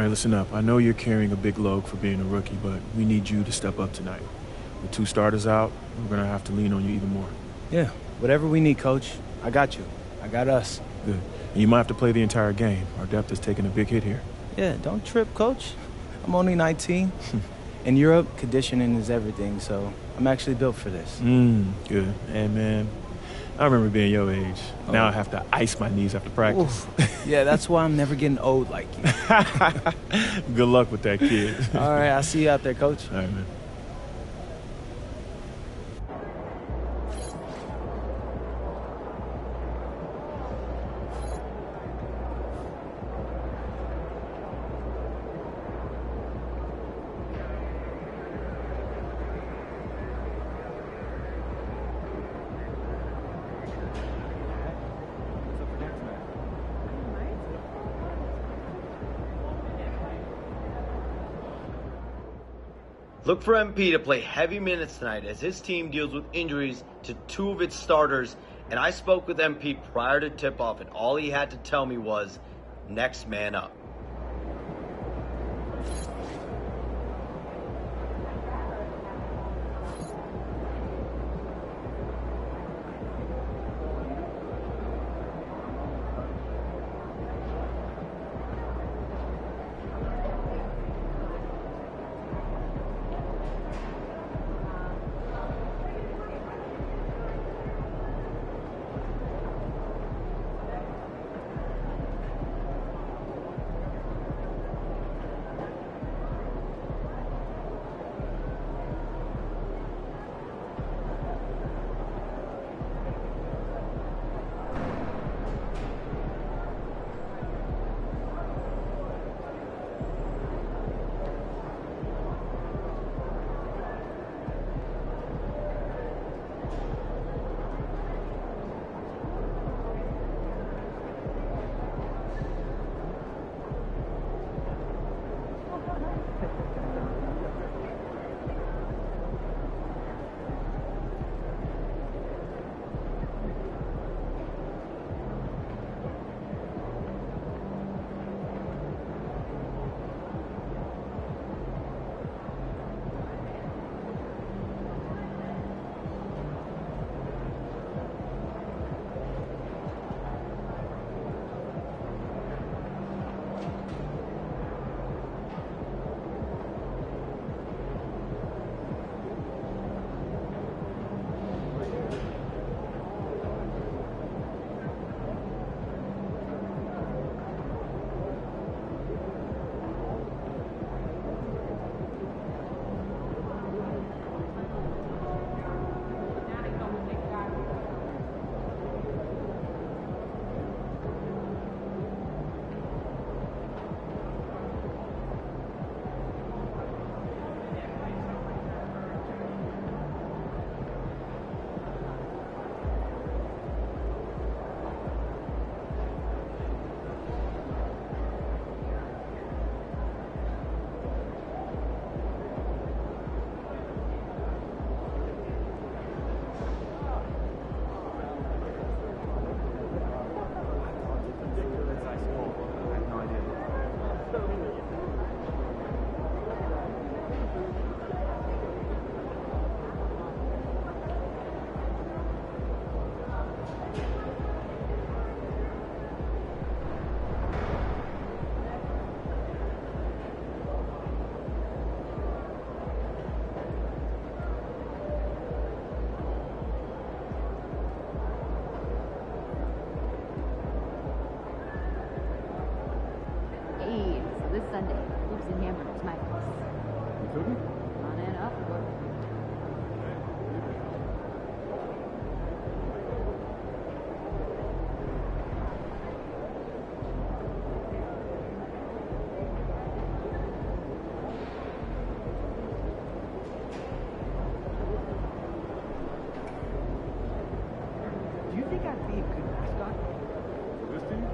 All right, listen up. I know you're carrying a big load for being a rookie, but we need you to step up tonight. With 2 starters out, we're going to have to lean on you even more. Yeah, whatever we need, Coach. I got you. I got us. Good. And you might have to play the entire game. Our depth is taking a big hit here. Yeah, don't trip, Coach. I'm only 19. In Europe, conditioning is everything, so I'm actually built for this. Good. And, man, I remember being your age. Oh. Now I have to ice my knees after practice. Yeah, that's why I'm never getting old like you. Good luck with that, kid. All right, I'll see you out there, Coach. All right, man. Look for MP to play heavy minutes tonight as his team deals with injuries to 2 of its starters, and I spoke with MP prior to tip-off, and all he had to tell me was, next man up. Sunday. Hoops and hamburgers, my place. Cookie? On and up. Do you think I'd be a good mascot? This team?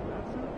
That's it?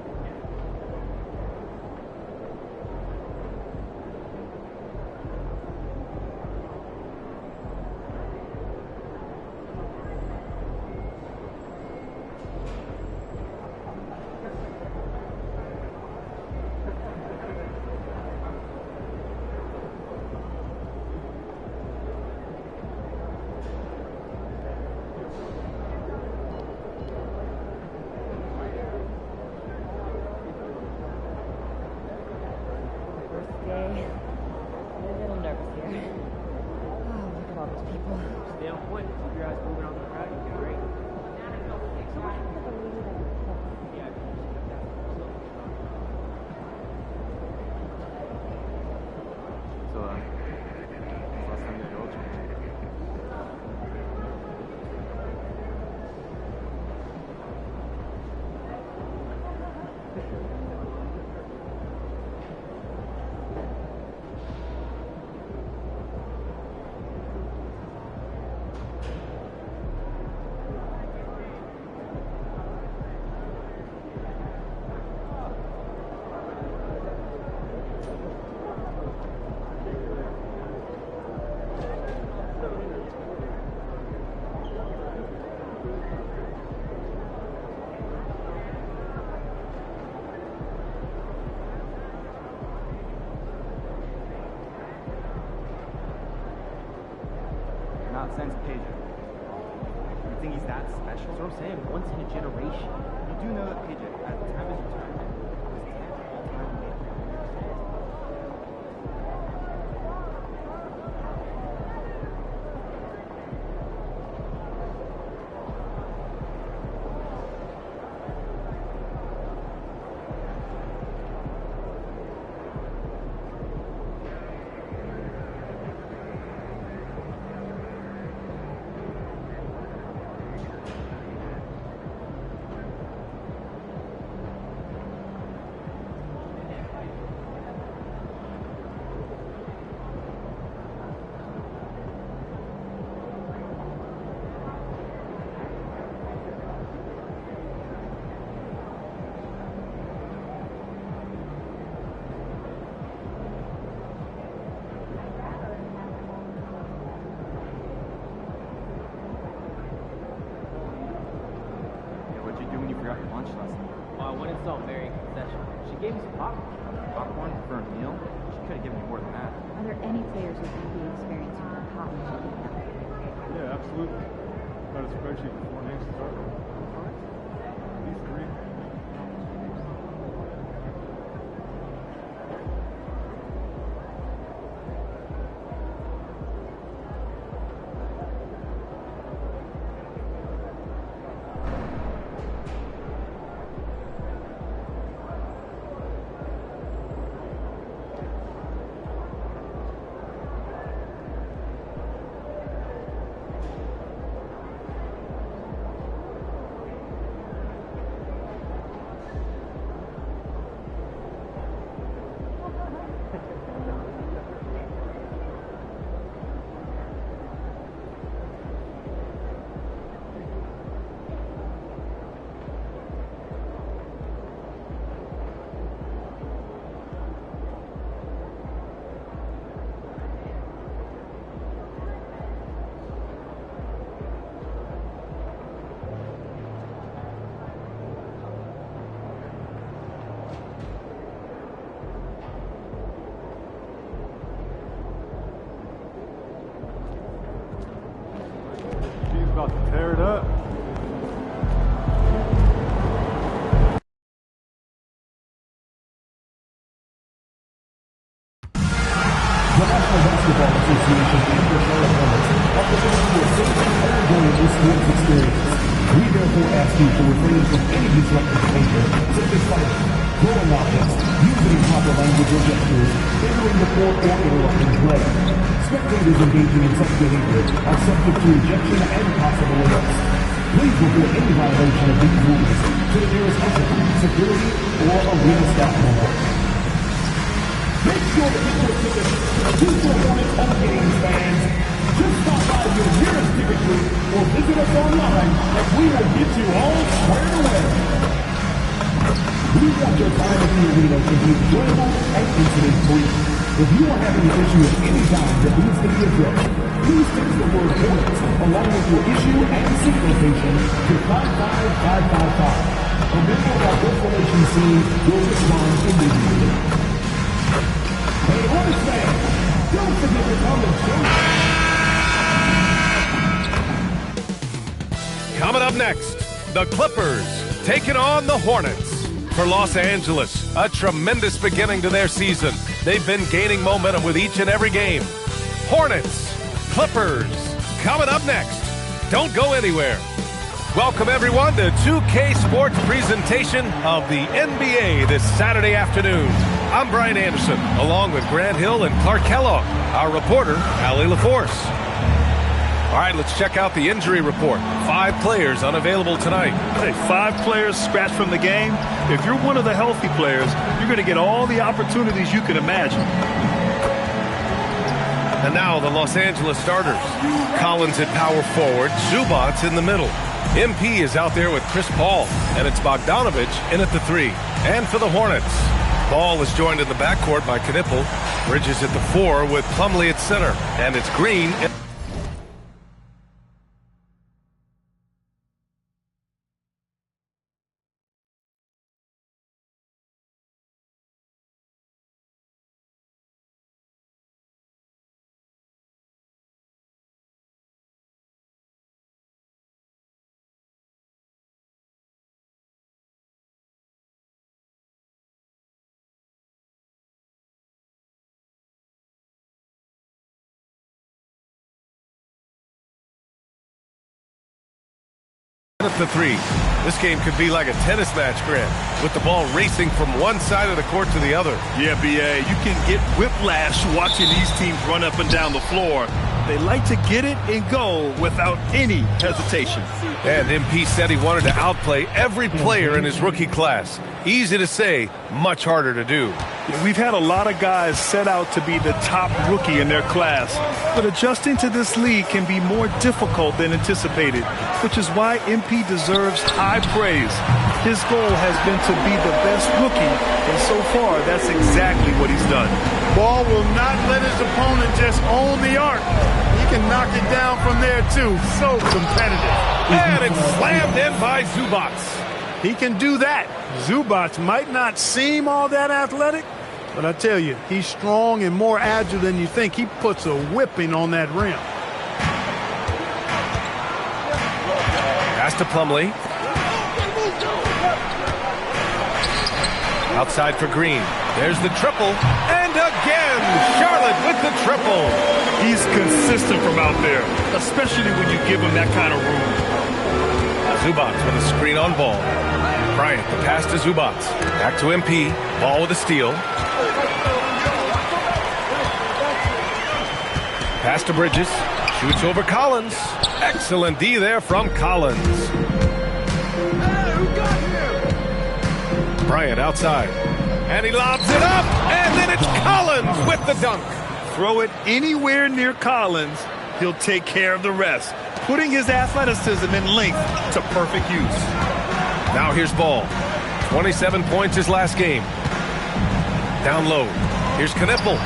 no-nonsense Pedro. You think he's that special? That's what I'm saying. Once in a generation. You do know that PJ, at the time of his retirement, was 10th all-time in major league. What'd you do when you forgot your lunch last night? Oh, I went and saw Mary in concession. She gave me some popcorn. Popcorn for a meal? She could have given you more than that. Are there any players with NBA experience who can pop into the camp? Yeah, absolutely. Got a spreadsheet before names start. At least 3. He's about to tear it up. The National Basketball Association and the Charlotte Hornets are presenting you a safe and enjoyable sports experience. We therefore ask you to refrain from any disruptive behavior, such as fighting, throwing objects, using improper language or gestures, entering the court, or interrupting play. Spectators engaging in such behavior are subject to ejection and possible arrest. Please report any violation of these rules to the nearest officer, security, or arena staff member. Make sure to get your tickets to the Hornets home games, fans. Just stop by your nearest ticket booth or visit us online and we will get you all squared away. We want your time at the arena to be enjoyable and incident-free. If you are having an issue at any time that needs to be addressed, please text the word Hornets along with your issue and seat location to 55555. A member of our information team will respond immediately. Hey, Hornets fans, don't forget to come and show. Coming up next, the Clippers taking on the Hornets. For Los Angeles, a tremendous beginning to their season. They've been gaining momentum with each and every game. Hornets, Clippers, coming up next. Don't go anywhere. Welcome, everyone, to 2K Sports presentation of the NBA this Saturday afternoon. I'm Brian Anderson, along with Grant Hill and Clark Kellogg, our reporter, Allie LaForce. All right, let's check out the injury report. 5 players unavailable tonight. Hey, 5 players scratched from the game. If you're one of the healthy players, you're going to get all the opportunities you can imagine. And now the Los Angeles starters. Collins at power forward, Zubats in the middle. MP is out there with Chris Paul, and it's Bogdanovich in at the 3. And for the Hornets, Ball is joined in the backcourt by Knipple, Bridges at the 4 with Plumlee at center, and it's Green. with the three. This game could be like a tennis match, Grant, with the ball racing from one side of the court to the other. Yeah, B.A., you can get whiplash watching these teams run up and down the floor. They like to get it and go without any hesitation. And MP said he wanted to outplay every player in his rookie class. Easy to say, much harder to do. We've had a lot of guys set out to be the top rookie in their class, but adjusting to this league can be more difficult than anticipated, which is why MP deserves high praise. His goal has been to be the best rookie, and so far, that's exactly what he's done. Ball will not let his opponent just own the arc. He can knock it down from there, too. So competitive. And it's slammed in by Zubats. He can do that. Zubats might not seem all that athletic, but I tell you, he's strong and more agile than you think. He puts a whipping on that rim. Pass to Plumlee. Outside for Green. There's the triple. And again, Charlotte with the triple. He's consistent from out there, especially when you give him that kind of room. Zubats with a screen on ball. Bryant, the pass to Zubats. Back to MP. Ball with a steal. Pass to Bridges. Shoots over Collins. Excellent D there from Collins. Bryant outside. And he lobs it up. And then it's Collins with the dunk. Throw it anywhere near Collins, he'll take care of the rest, putting his athleticism and length to perfect use. Now here's Ball. 27 points his last game. Down low. Here's Knipple.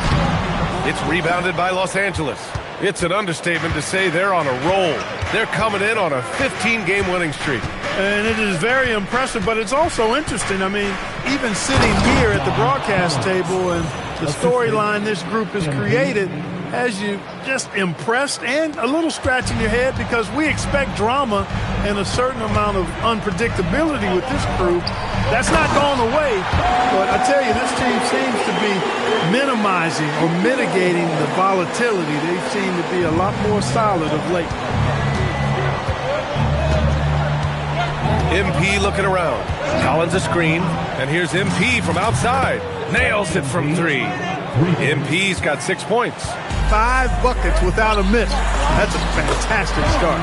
It's rebounded by Los Angeles. It's an understatement to say they're on a roll. They're coming in on a 15-game winning streak. And it is very impressive, but it's also interesting. I mean, even sitting here at the broadcast table and the storyline this group has created has you just impressed and a little scratching your head, because we expect drama and a certain amount of unpredictability with this crew. That's not gone away, but I tell you, this team seems to be minimizing or mitigating the volatility. They seem to be a lot more solid of late. MP looking around. Collins a screen, and here's MP from outside. Nails it from three. MP's got 6 points. 5 buckets without a miss. That's a fantastic start.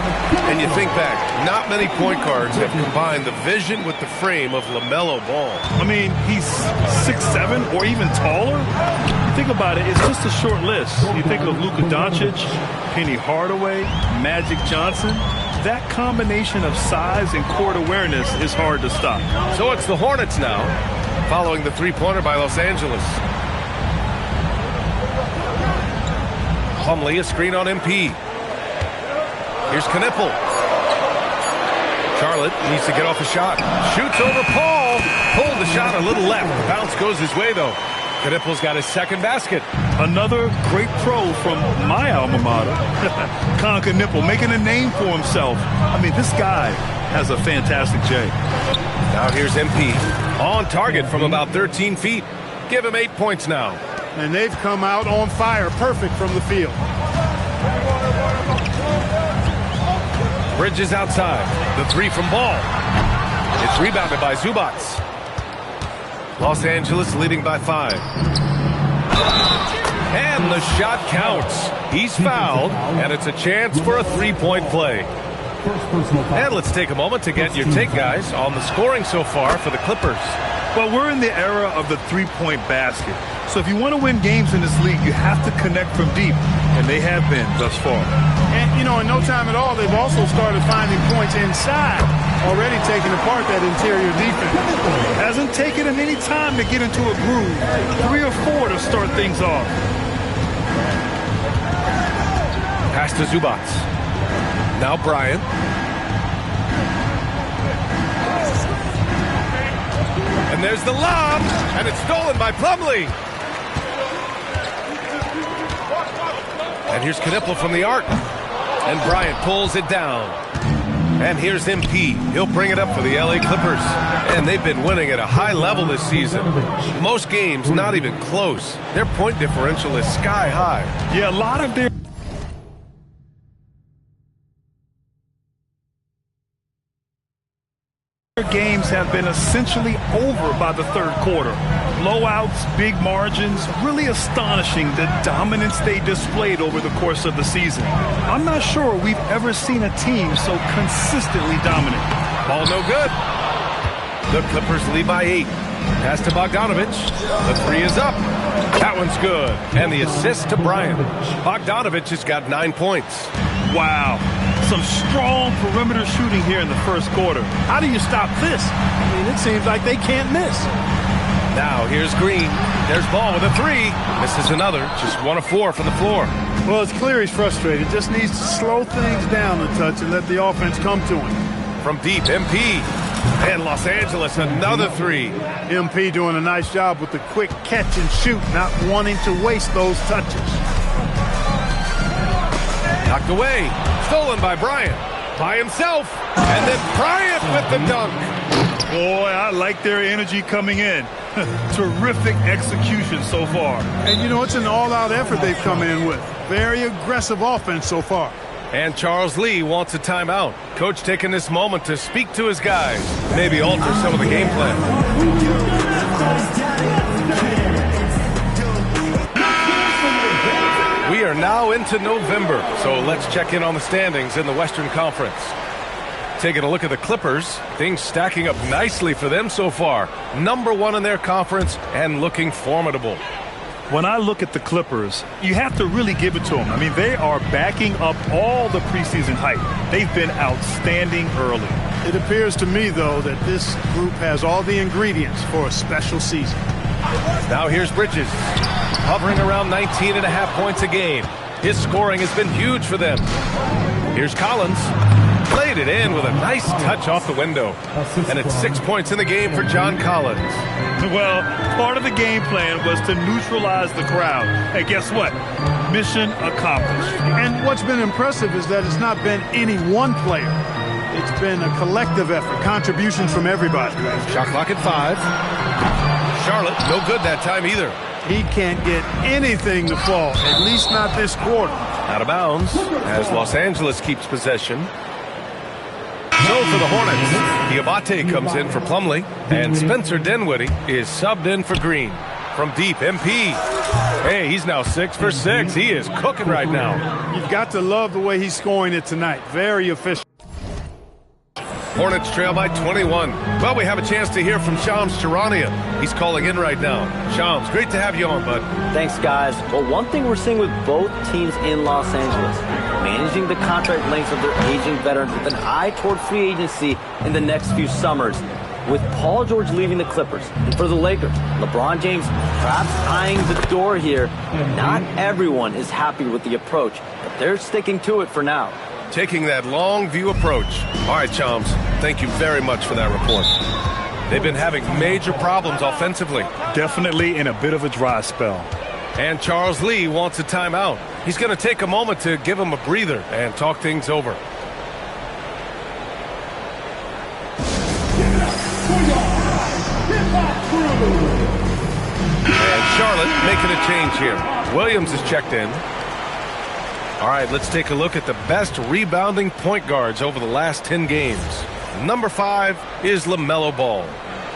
And you think back, not many point guards have combined the vision with the frame of LaMelo Ball. I mean, he's 6'7" or even taller. You think about it, it's just a short list. You think of Luka Doncic, Penny Hardaway, Magic Johnson. That combination of size and court awareness is hard to stop. So it's the Hornets now, following the three-pointer by Los Angeles. Plumlee, a screen on MP. Here's Knipple. Charlotte needs to get off a shot. Shoots over Paul. Pulled the shot a little left. The bounce goes his way, though. Knipple's got his second basket. Another great pro from my alma mater, Knipple, making a name for himself. I mean, this guy has a fantastic J. Now here's MP. On target from about 13 feet. Give him 8 points now. And they've come out on fire, perfect from the field. Bridges outside. The three from Ball. It's rebounded by Zubats. Los Angeles leading by 5. And the shot counts. He's fouled, and it's a chance for a three-point play. And let's take a moment to get your take, guys, on the scoring so far for the Clippers. Well, we're in the era of the three-point basket. So if you want to win games in this league, you have to connect from deep, and they have been thus far. And, you know, in no time at all, they've also started finding points inside, already taking apart that interior defense. Hasn't taken him any time to get into a groove. 3 or 4 to start things off. Pass to Zubats. Now Bryant. And there's the lob, and it's stolen by Plumlee. And here's Knipple from the arc. And Bryant pulls it down. And here's MP. He'll bring it up for the LA Clippers. And they've been winning at a high level this season. Most games not even close. Their point differential is sky high. Yeah, a lot of their Games have been essentially over by the third quarter. Blowouts, big margins, really astonishing the dominance they displayed over the course of the season. I'm not sure we've ever seen a team so consistently dominant. Ball no good. The Clippers lead by 8. Pass to Bogdanovich. The three is up. That one's good. And the assist to Bryant. Bogdanovich has got 9 points. Wow. Some strong perimeter shooting here in the first quarter. How do you stop this? I mean, it seems like they can't miss. Now here's Green. There's Ball with a three. Misses another. Just 1 of 4 from the floor. Well, it's clear he's frustrated. Just needs to slow things down a touch and let the offense come to him. From deep, MP. And Los Angeles, another three. MP doing a nice job with the quick catch and shoot, not wanting to waste those touches. Knocked away. Stolen by Bryant. By himself. And then Bryant with the dunk. Boy, I like their energy coming in. Terrific execution so far. And you know, it's an all-out effort they've come in with. Very aggressive offense so far. And Charles Lee wants a timeout. Coach taking this moment to speak to his guys. Maybe alter some of the game plan. We are now into November, so let's check in on the standings in the Western Conference. Taking a look at the Clippers, things stacking up nicely for them so far. Number 1 in their conference and looking formidable. When I look at the Clippers, you have to really give it to them. I mean, they are backing up all the preseason hype. They've been outstanding early. It appears to me, though, that this group has all the ingredients for a special season. Now here's Bridges, hovering around 19.5 points a game. His scoring has been huge for them. Here's Collins. Played it in with a nice touch off the window. And it's 6 points in the game for John Collins. Well, part of the game plan was to neutralize the crowd. And guess what? Mission accomplished. And what's been impressive is that it's not been any one player. It's been a collective effort, contributions from everybody. Shot clock at 5. Charlotte, no good that time either. He can't get anything to fall, at least not this quarter. Out of bounds as Los Angeles keeps possession. So for the Hornets, Diabate comes in for Plumlee, and Spencer Dinwiddie is subbed in for Green. From deep, MP. Hey, he's now 6 for 6. He is cooking right now. You've got to love the way he's scoring it tonight. Very efficient. Hornets trail by 21. Well, we have a chance to hear from Shams Charania. He's calling in right now. Shams, great to have you on, bud. Thanks, guys. Well, one thing we're seeing with both teams in Los Angeles, managing the contract lengths of their aging veterans with an eye toward free agency in the next few summers. With Paul George leaving the Clippers, and for the Lakers, LeBron James perhaps eyeing the door here. Not everyone is happy with the approach, but they're sticking to it for now. Taking that long view approach. All right, Chums, thank you very much for that report. They've been having major problems offensively. Definitely in a bit of a dry spell. And Charles Lee wants a timeout. He's going to take a moment to give him a breather and talk things over. And Charlotte making a change here. Williams is checked in. All right, let's take a look at the best rebounding point guards over the last 10 games. Number 5 is LaMelo Ball.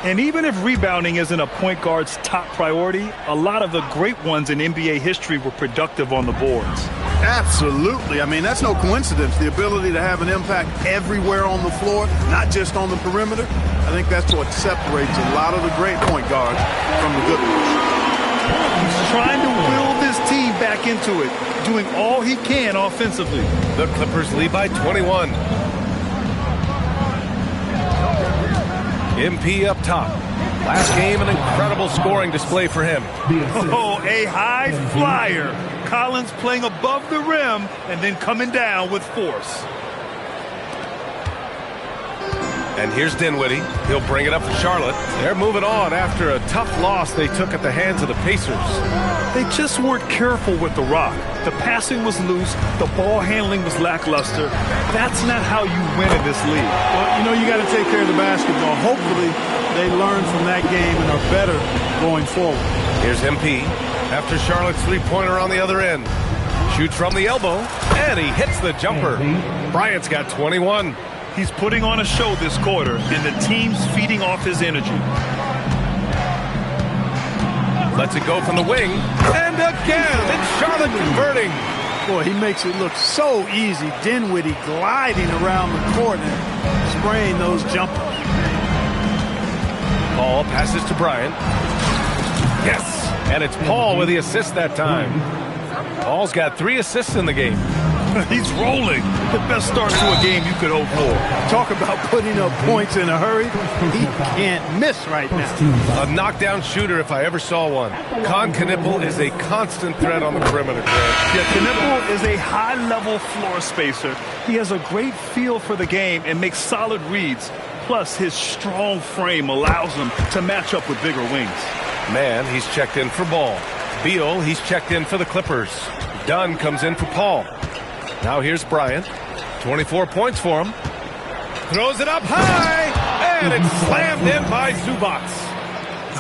And even if rebounding isn't a point guard's top priority, a lot of the great ones in NBA history were productive on the boards. Absolutely. I mean, that's no coincidence. The ability to have an impact everywhere on the floor, not just on the perimeter. I think that's what separates a lot of the great point guards from the good ones. He's trying to will this team back into it, doing all he can offensively. The Clippers lead by 21. MP up top. Last game, an incredible scoring display for him. Oh, a high flyer. Collins playing above the rim and then coming down with force. And here's Dinwiddie. He'll bring it up for Charlotte. They're moving on after a tough loss they took at the hands of the Pacers. They just weren't careful with the rock. The passing was loose. The ball handling was lackluster. That's not how you win in this league. Well, you know, you got to take care of the basketball. Hopefully, they learn from that game and are better going forward. Here's MP. After Charlotte's three-pointer on the other end. Shoots from the elbow, and he hits the jumper. Bryant's got 21. He's putting on a show this quarter, and the team's feeding off his energy. Lets it go from the wing. And again, it's Charlotte converting. Boy, he makes it look so easy. Dinwiddie gliding around the court and spraying those jumpers. Paul passes to Bryant. Yes, and it's Paul with the assist that time. Paul's got 3 assists in the game. He's rolling. The best start to a game you could hope for. Talk about putting up points in a hurry. He can't miss right now. A knockdown shooter if I ever saw one. Con Knipple is a constant threat on the perimeter, Greg. Yeah, Knipple is a high-level floor spacer. He has a great feel for the game and makes solid reads. Plus, his strong frame allows him to match up with bigger wings. Man, he's checked in for Ball. Beal, he's checked in for the Clippers. Dunn comes in for Paul. Now here's Bryant. 24 points for him. Throws it up high, and it's slammed in by Zubac.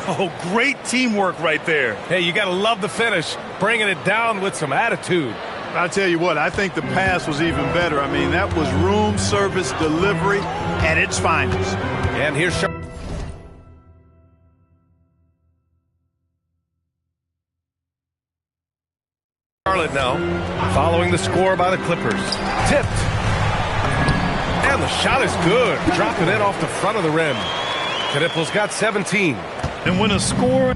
Oh, great teamwork right there. Hey, you got to love the finish, bringing it down with some attitude. I'll tell you what, I think the pass was even better. I mean, that was room service delivery at its finest. And here's Charlotte now, following the score by the Clippers. Tipped. And the shot is good. Dropping it off the front of the rim. Knipple's got 17. And when a score...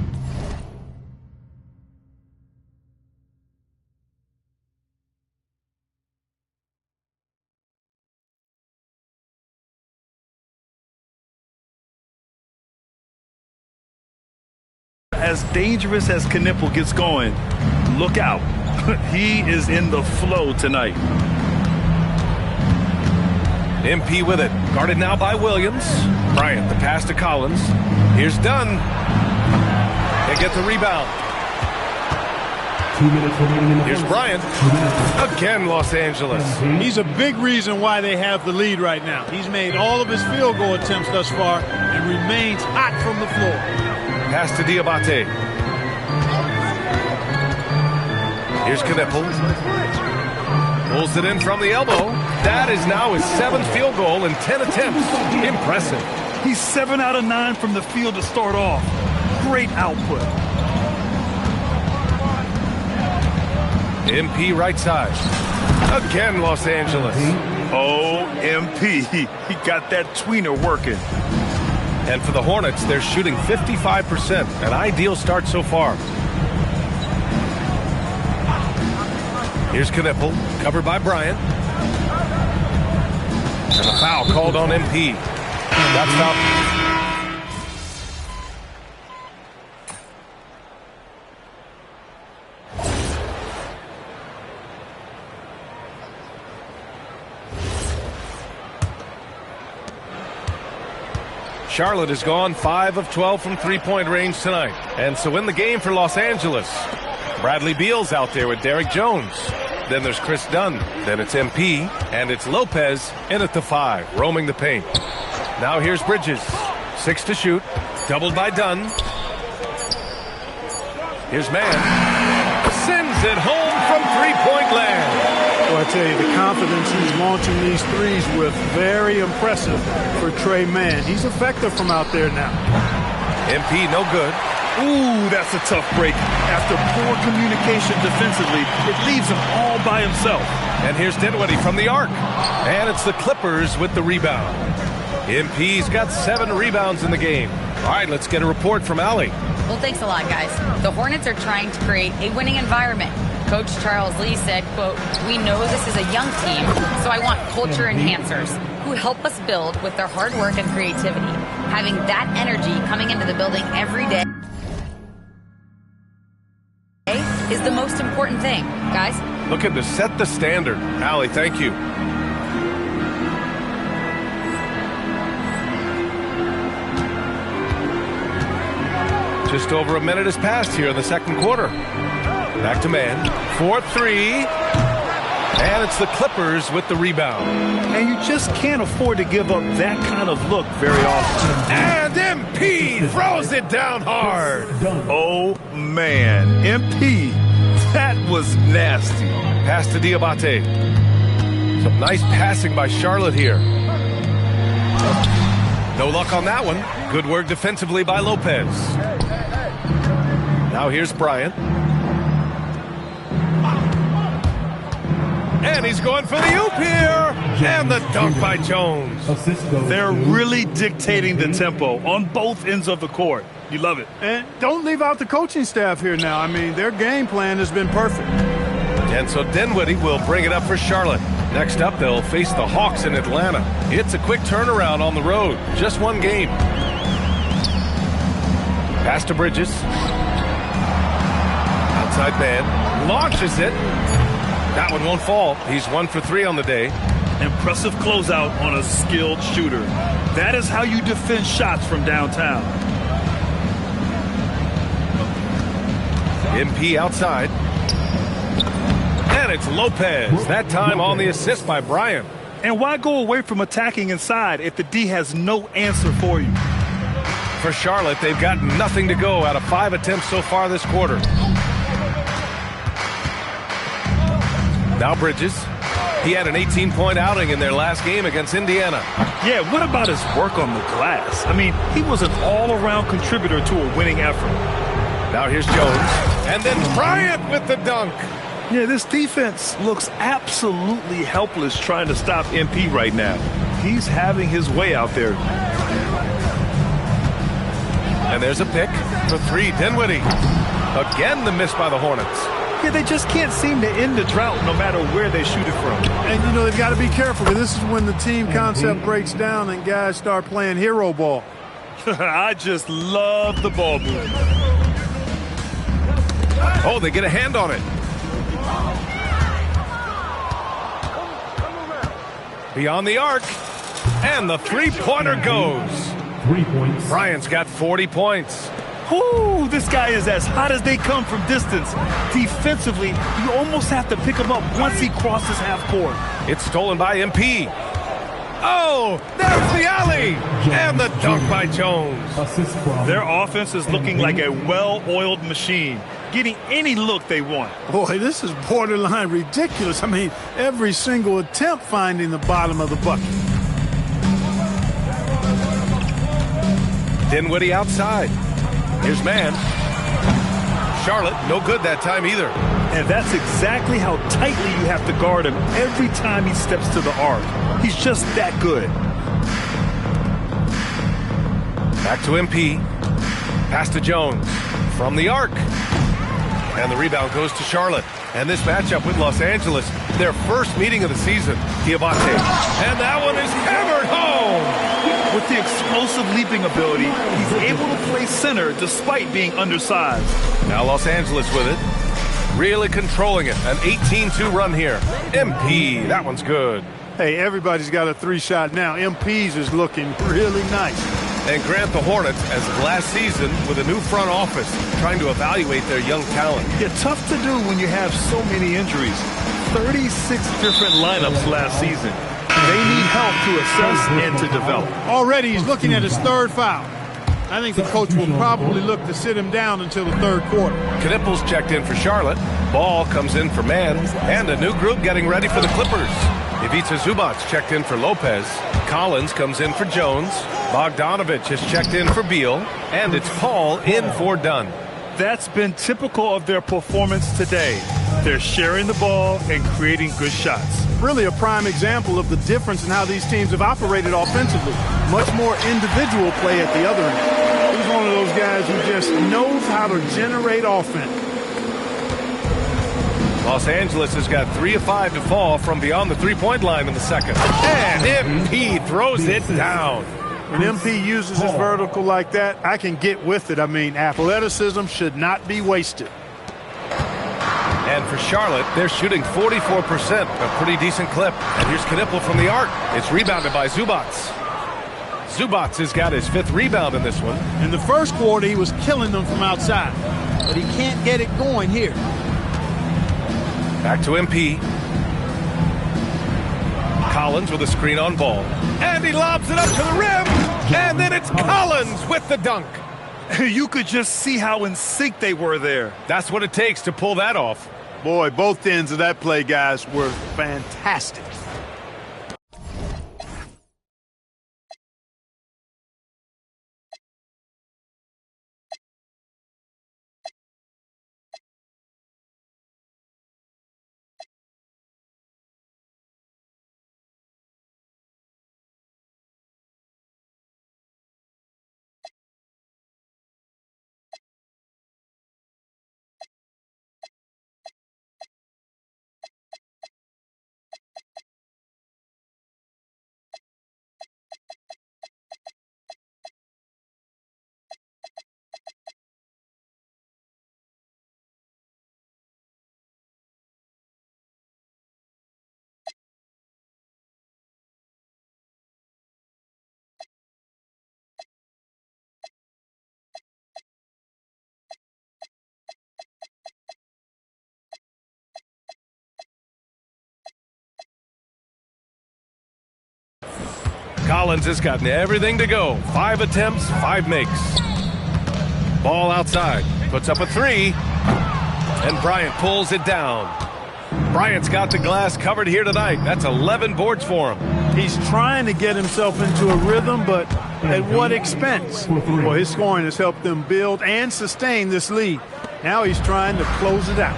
As dangerous as Knipple gets going, look out. He is in the flow tonight. MP with it. Guarded now by Williams. Bryant, the pass to Collins. Here's Dunn. They get the rebound. 2 minutes remaining in the Here's first. Bryant. Again, Los Angeles. He's a big reason why they have the lead right now. He's made all of his field goal attempts thus far and remains hot from the floor. Pass to Diabate. Here's Knipple. Pulls it in from the elbow. That is now his 7th field goal in 10 attempts. Impressive. He's 7 out of 9 from the field to start off. Great output. MP right side. Again, Los Angeles. Oh, MP. He got that tweener working. And for the Hornets, they're shooting 55%. An ideal start so far. Here's Knipple, covered by Bryant. And a foul called on MP. That's foul. Charlotte has gone 5 of 12 from three-point range tonight. And so in the game for Los Angeles, Bradley Beal's out there with Derrick Jones. Then there's Chris Dunn. Then it's MP. And it's Lopez in at the 5, roaming the paint. Now here's Bridges. 6 to shoot. Doubled by Dunn. Here's Mann. Sends it home from three-point land. Well, I tell you, the confidence he's launching these threes with, very impressive for Trey Mann. He's effective from out there now. MP no good. Ooh, that's a tough break. After poor communication defensively, it leaves him all by himself. And here's Dinwiddie from the arc. And it's the Clippers with the rebound. MP's got 7 rebounds in the game. All right, let's get a report from Allie. Well, thanks a lot, guys. The Hornets are trying to create a winning environment. Coach Charles Lee said, quote, "We know this is a young team, so I want culture enhancers who help us build with their hard work and creativity. Having that energy coming into the building every day is the most important thing, guys." Looking to set the standard. Allie, thank you. Just over a minute has passed here in the second quarter. Back to Mann. 4-3. And it's the Clippers with the rebound. And you just can't afford to give up that kind of look very often. And MP throws it down hard. Oh, man. MP, that was nasty. Pass to Diabate. Some nice passing by Charlotte here. No luck on that one. Good work defensively by Lopez. Now here's Bryant. And he's going for the oop here. And the dunk by Jones. They're really dictating the tempo on both ends of the court. You love it. And don't leave out the coaching staff here now. I mean, their game plan has been perfect. And so Dinwiddie will bring it up for Charlotte. Next up, they'll face the Hawks in Atlanta. It's a quick turnaround on the road. Just one game. Pass to Bridges. Outside man. Launches it. That one won't fall. He's 1 for 3 on the day. Impressive closeout on a skilled shooter. That is how you defend shots from downtown. MP outside. And it's Lopez. That time on the assist by Bryant. And why go away from attacking inside if the D has no answer for you? For Charlotte, they've got nothing to go out of 5 attempts so far this quarter. Now Bridges. He had an 18-point outing in their last game against Indiana. Yeah, what about his work on the glass? I mean, he was an all-around contributor to a winning effort. Now here's Jones. And then Bryant with the dunk. Yeah, this defense looks absolutely helpless trying to stop MP right now. He's having his way out there. And there's a pick for 3, Dinwiddie. Again, the miss by the Hornets. Yeah, they just can't seem to end the drought no matter where they shoot it from. And, you know, they've got to be careful because this is when the team concept breaks down and guys start playing hero ball. I just love the ball move. Oh, they get a hand on it. Beyond the arc. And the three-pointer goes. 3 points. Bryant's got 40 points. Ooh, this guy is as hot as they come from distance. Defensively, you almost have to pick him up once he crosses half court. It's stolen by MP. Oh, there's the alley. And the dunk by Jones. Their offense is looking like a well-oiled machine, getting any look they want. Boy, this is borderline ridiculous. I mean, every single attempt finding the bottom of the bucket. Dinwiddie outside. Here's man. Charlotte, no good that time either. And that's exactly how tightly you have to guard him every time he steps to the arc. He's just that good. Back to MP. Pass to Jones. From the arc. And the rebound goes to Charlotte. And this matchup with Los Angeles, their first meeting of the season. Diabate. And that one is hammered home. With the explosive leaping ability, he's able to play center despite being undersized. Now Los Angeles with it. Really controlling it. An 18-2 run here. MP, that one's good. Hey, everybody's got a 3-shot now. MP's is looking really nice. And grant the Hornets, as of last season, with a new front office, trying to evaluate their young talent. Yeah, tough to do when you have so many injuries. 36 different lineups last season. They need help to assess and to develop. Already he's looking at his 3rd foul. I think the coach will probably look to sit him down until the 3rd quarter. Knipples checked in for Charlotte. Ball comes in for man. And a new group getting ready for the Clippers. Ivica Zubac checked in for Lopez. Collins comes in for Jones. Bogdanovich has checked in for Beal. And it's Paul in for Dunn. That's been typical of their performance today. They're sharing the ball and creating good shots. Really a prime example of the difference in how these teams have operated offensively. Much more individual play at the other end. He's one of those guys who just knows how to generate offense. Los Angeles has got 3 of 5 to fall from beyond the three-point line in the second. And MP throws it down. When MP uses his vertical like that, I can get with it. I mean, athleticism should not be wasted. And for Charlotte, they're shooting 44%, a pretty decent clip. And here's Knipple from the arc. It's rebounded by Zubac. Zubac has got his 5th rebound in this one. In the first quarter, he was killing them from outside, but he can't get it going here. Back to MP. Collins with a screen on ball. And he lobs it up to the rim. And then it's Collins with the dunk. You could just see how in sync they were there. That's what it takes to pull that off. Boy, both ends of that play, guys, were fantastic. Collins has gotten everything to go. 5 attempts, 5 makes. Ball outside. Puts up a 3. And Bryant pulls it down. Bryant's got the glass covered here tonight. That's 11 boards for him. He's trying to get himself into a rhythm, but at what expense? Well, his scoring has helped them build and sustain this lead. Now he's trying to close it out.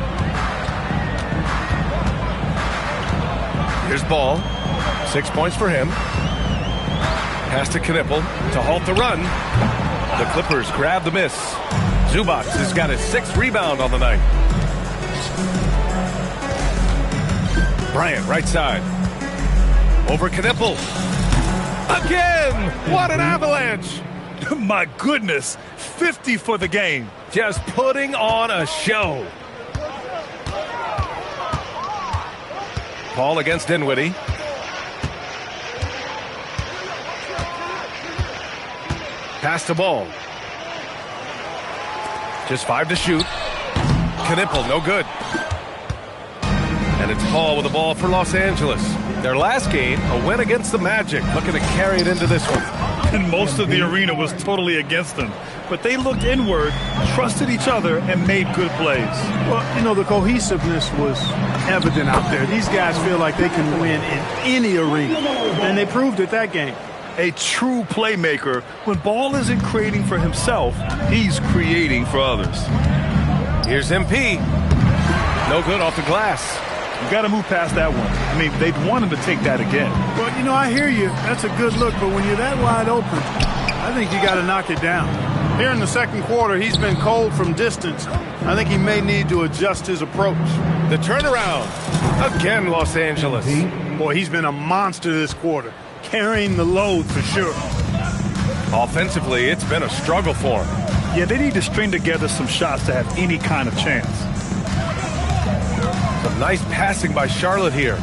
Here's Ball. 6 points for him. Pass to Knipple to halt the run. The Clippers grab the miss. Zubac has got his 6th rebound on the night. Bryant, right side. Over Knipple. Again! What an avalanche! My goodness, 50 for the game. Just putting on a show. Paul against Dinwiddie. Pass the ball. Just 5 to shoot. Knipple, no good. And it's Paul with the ball for Los Angeles. Their last game, a win against the Magic. Looking to carry it into this one. And most of the arena was totally against them. But they looked inward, trusted each other, and made good plays. Well, you know, the cohesiveness was evident out there. These guys feel like they can win in any arena. And they proved it that game. A true playmaker, when Ball isn't creating for himself, he's creating for others. Here's MP. No good off the glass. You got to move past that one. I mean, they'd want him to take that again. Well, you know, I hear you. That's a good look, but when you're that wide open, I think you got to knock it down. Here in the second quarter, he's been cold from distance. I think he may need to adjust his approach. The turnaround. Again, Los Angeles. Boy, he's been a monster this quarter, carrying the load for sure. Offensively, it's been a struggle for him. Yeah, they need to string together some shots to have any kind of chance. Some nice passing by Charlotte here.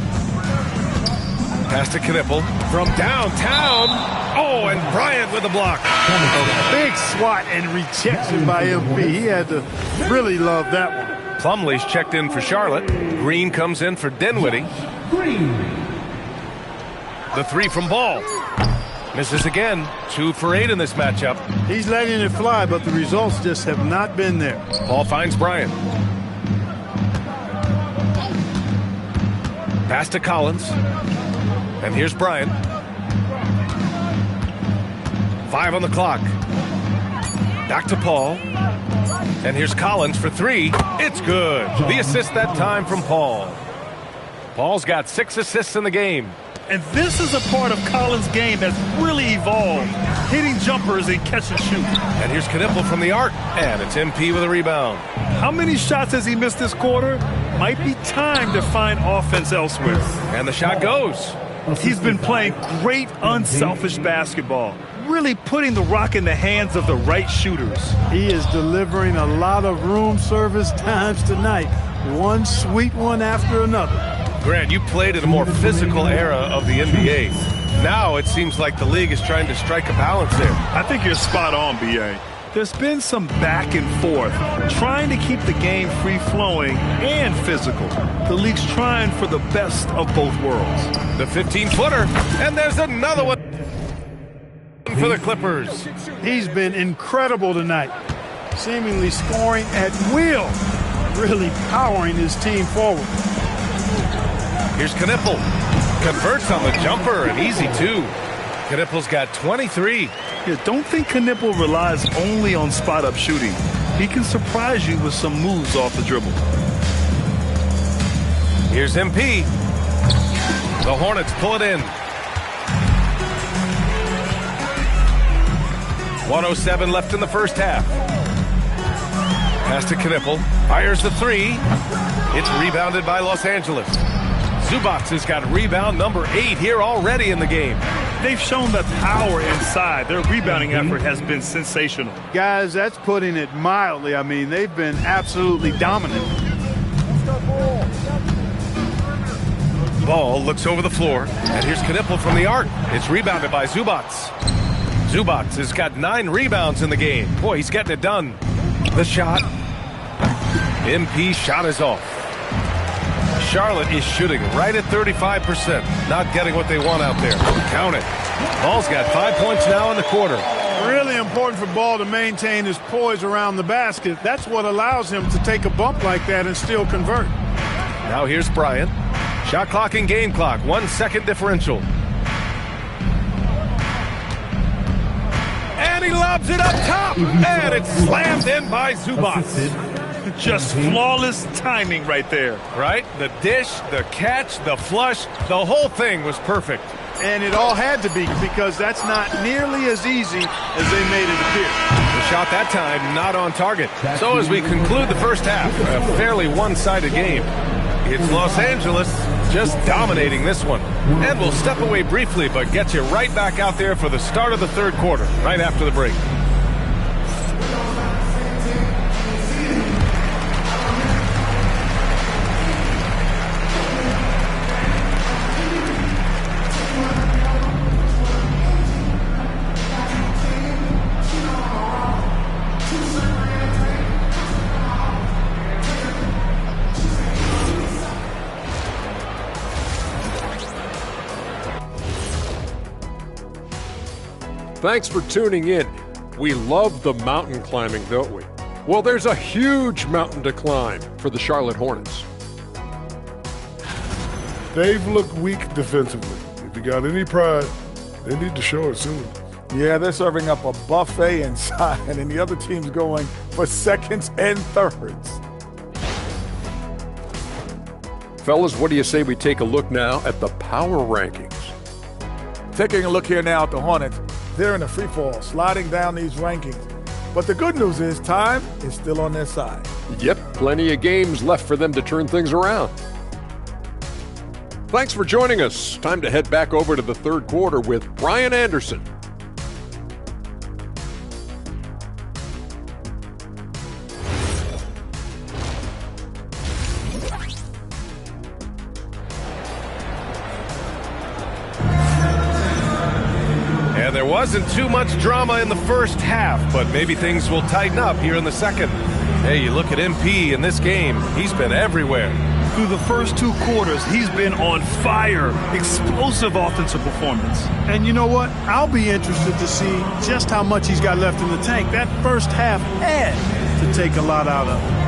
Pass to Knipple from downtown. Oh, and Bryant with the block. A big swat and rejection by MP. He had to really love that one. Plumlee's checked in for Charlotte. Green comes in for Dinwiddie. The 3 from Ball. Misses again. 2 for 8 in this matchup. He's letting it fly, but the results just have not been there. Ball finds Bryant. Pass to Collins. And here's Bryant. 5 on the clock. Back to Paul. And here's Collins for 3. It's good. The assist that time from Paul. Paul's got 6 assists in the game. And this is a part of Collins' game that's really evolved. Hitting jumpers and catch and shoot. And here's Knipple from the arc. And it's MP with a rebound. How many shots has he missed this quarter? Might be time to find offense elsewhere. And the shot goes. He's been playing great, unselfish basketball. Really putting the rock in the hands of the right shooters. He is delivering a lot of room service times tonight. One sweet one after another. Grant, you played in a more physical era of the NBA. Now it seems like the league is trying to strike a balance there. I think you're spot on, B.A. There's been some back and forth, trying to keep the game free-flowing and physical. The league's trying for the best of both worlds. The 15-footer, and there's another one for the Clippers. He's been incredible tonight, seemingly scoring at will, really powering his team forward. Here's Knipple. Converts on the jumper, and easy too. Knipple's got 23. Yeah, don't think Knipple relies only on spot-up shooting. He can surprise you with some moves off the dribble. Here's MP. The Hornets pull it in. 1:07 left in the first half. Pass to Knipple. Fires the 3. It's rebounded by Los Angeles. Zubac has got rebound number 8 here already in the game. They've shown the power inside. Their rebounding effort has been sensational. Guys, that's putting it mildly. I mean, they've been absolutely dominant. Ball looks over the floor, and here's Knipple from the arc. It's rebounded by Zubac. Zubac has got 9 rebounds in the game. Boy, he's getting it done. The shot. MP shot is off. Charlotte is shooting right at 35%. Not getting what they want out there. Count it. Ball's got 5 points now in the quarter. Really important for Ball to maintain his poise around the basket. That's what allows him to take a bump like that and still convert. Now here's Bryant. Shot clock and game clock, 1 second differential. And he lobs it up top, and it's slammed in by Zubac. Just flawless timing right there. Right? The dish, the catch, the flush, the whole thing was perfect. And it all had to be, because that's not nearly as easy as they made it appear. The shot that time not on target. So as we conclude the first half, a fairly one-sided game. It's Los Angeles just dominating this one. And we'll step away briefly, but get you right back out there for the start of the third quarter, right after the break. Thanks for tuning in. We love the mountain climbing, don't we? Well, there's a huge mountain to climb for the Charlotte Hornets. They've looked weak defensively. If you got any pride, they need to show it soon. Yeah, they're serving up a buffet inside, and the other team's going for seconds and thirds. Fellas, what do you say we take a look now at the power rankings? Taking a look here now at the Hornets. They're in a free fall, sliding down these rankings. But the good news is time is still on their side. Yep, plenty of games left for them to turn things around. Thanks for joining us. Time to head back over to the third quarter with Brian Anderson. And there wasn't too much drama in the first half, but maybe things will tighten up here in the second. Hey, you look at MP in this game, he's been everywhere. Through the first 2 quarters, he's been on fire. Explosive offensive performance. And you know what? I'll be interested to see just how much he's got left in the tank. That first half had to take a lot out of him.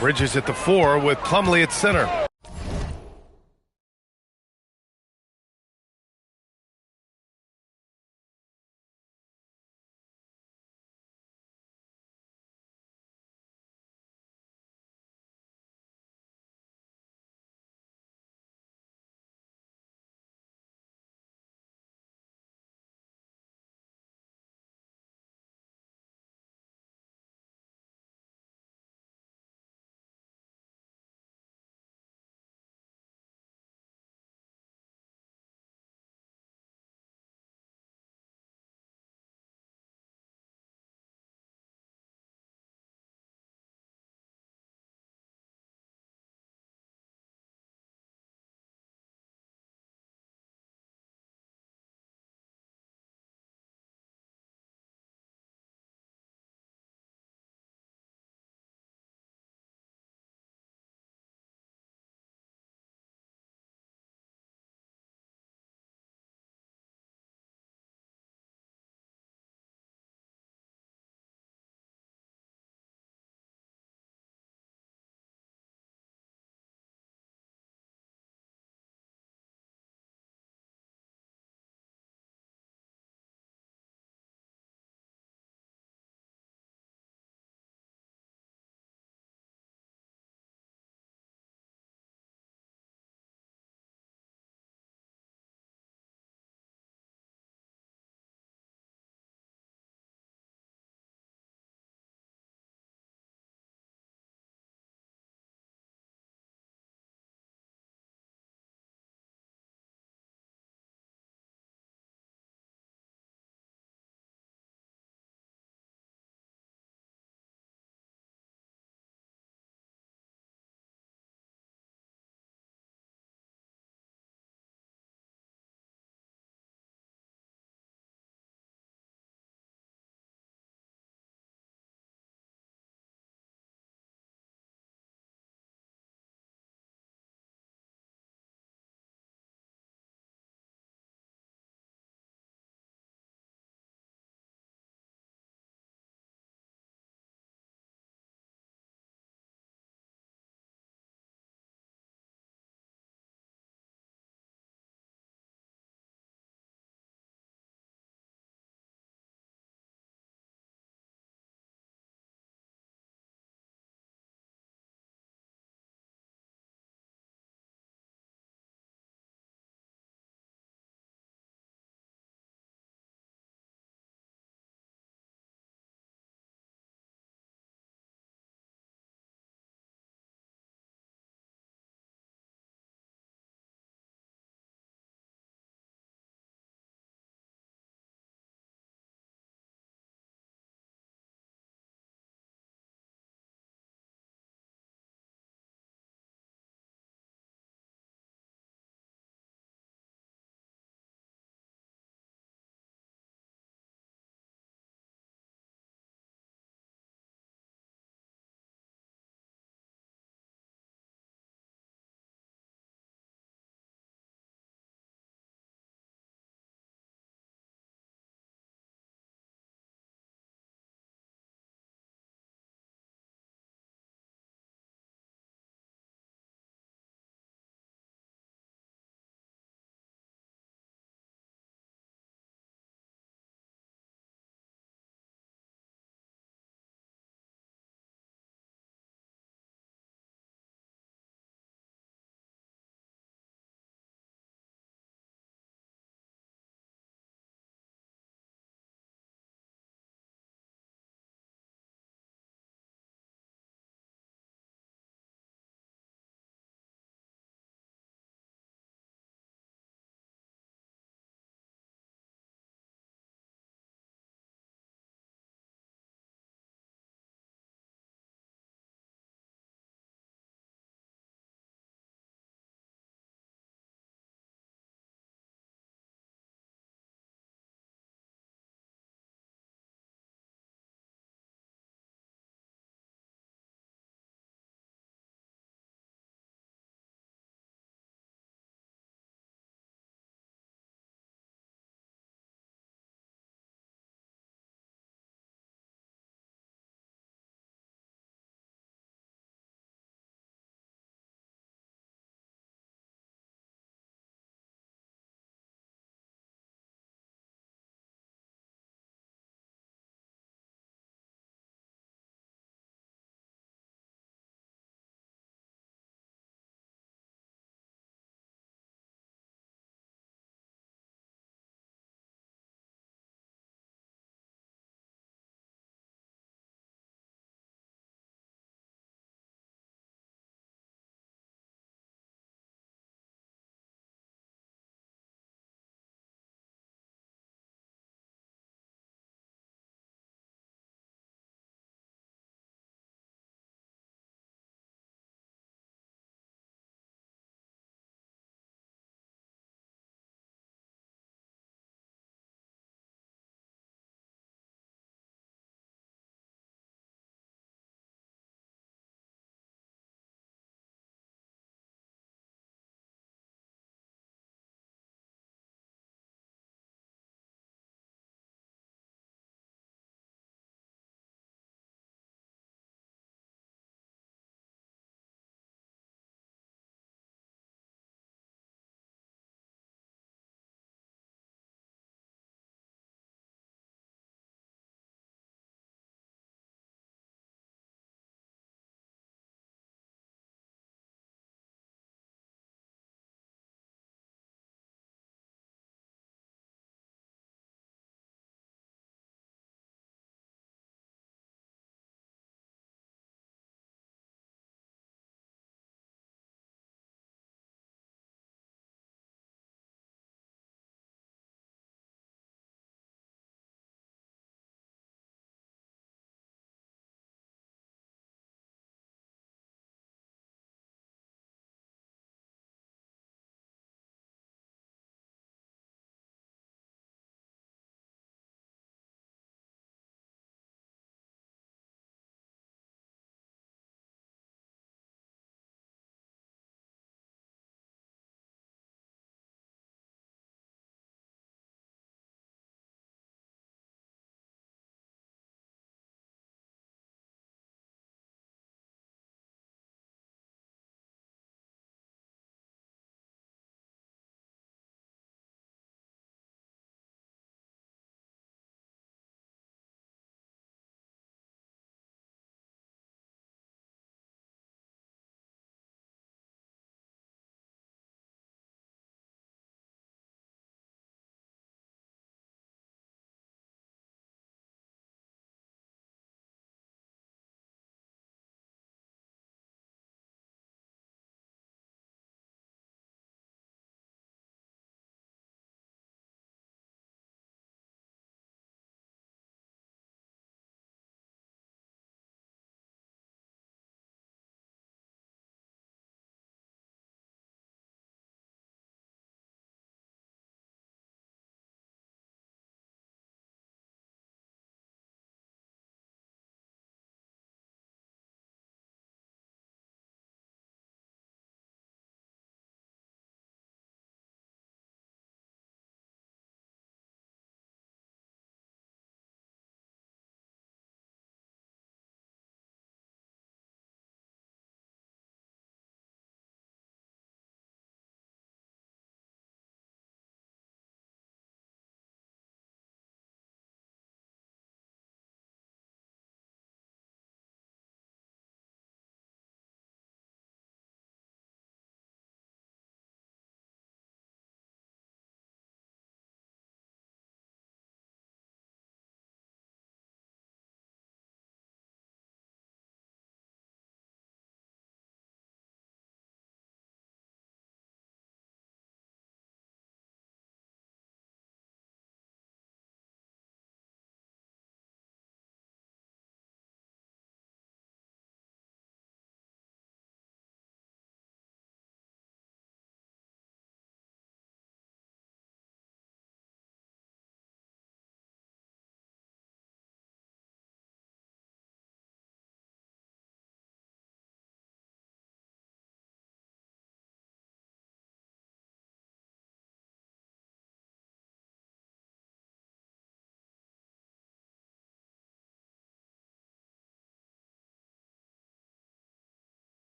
Bridges at the 4 with Plumlee at center.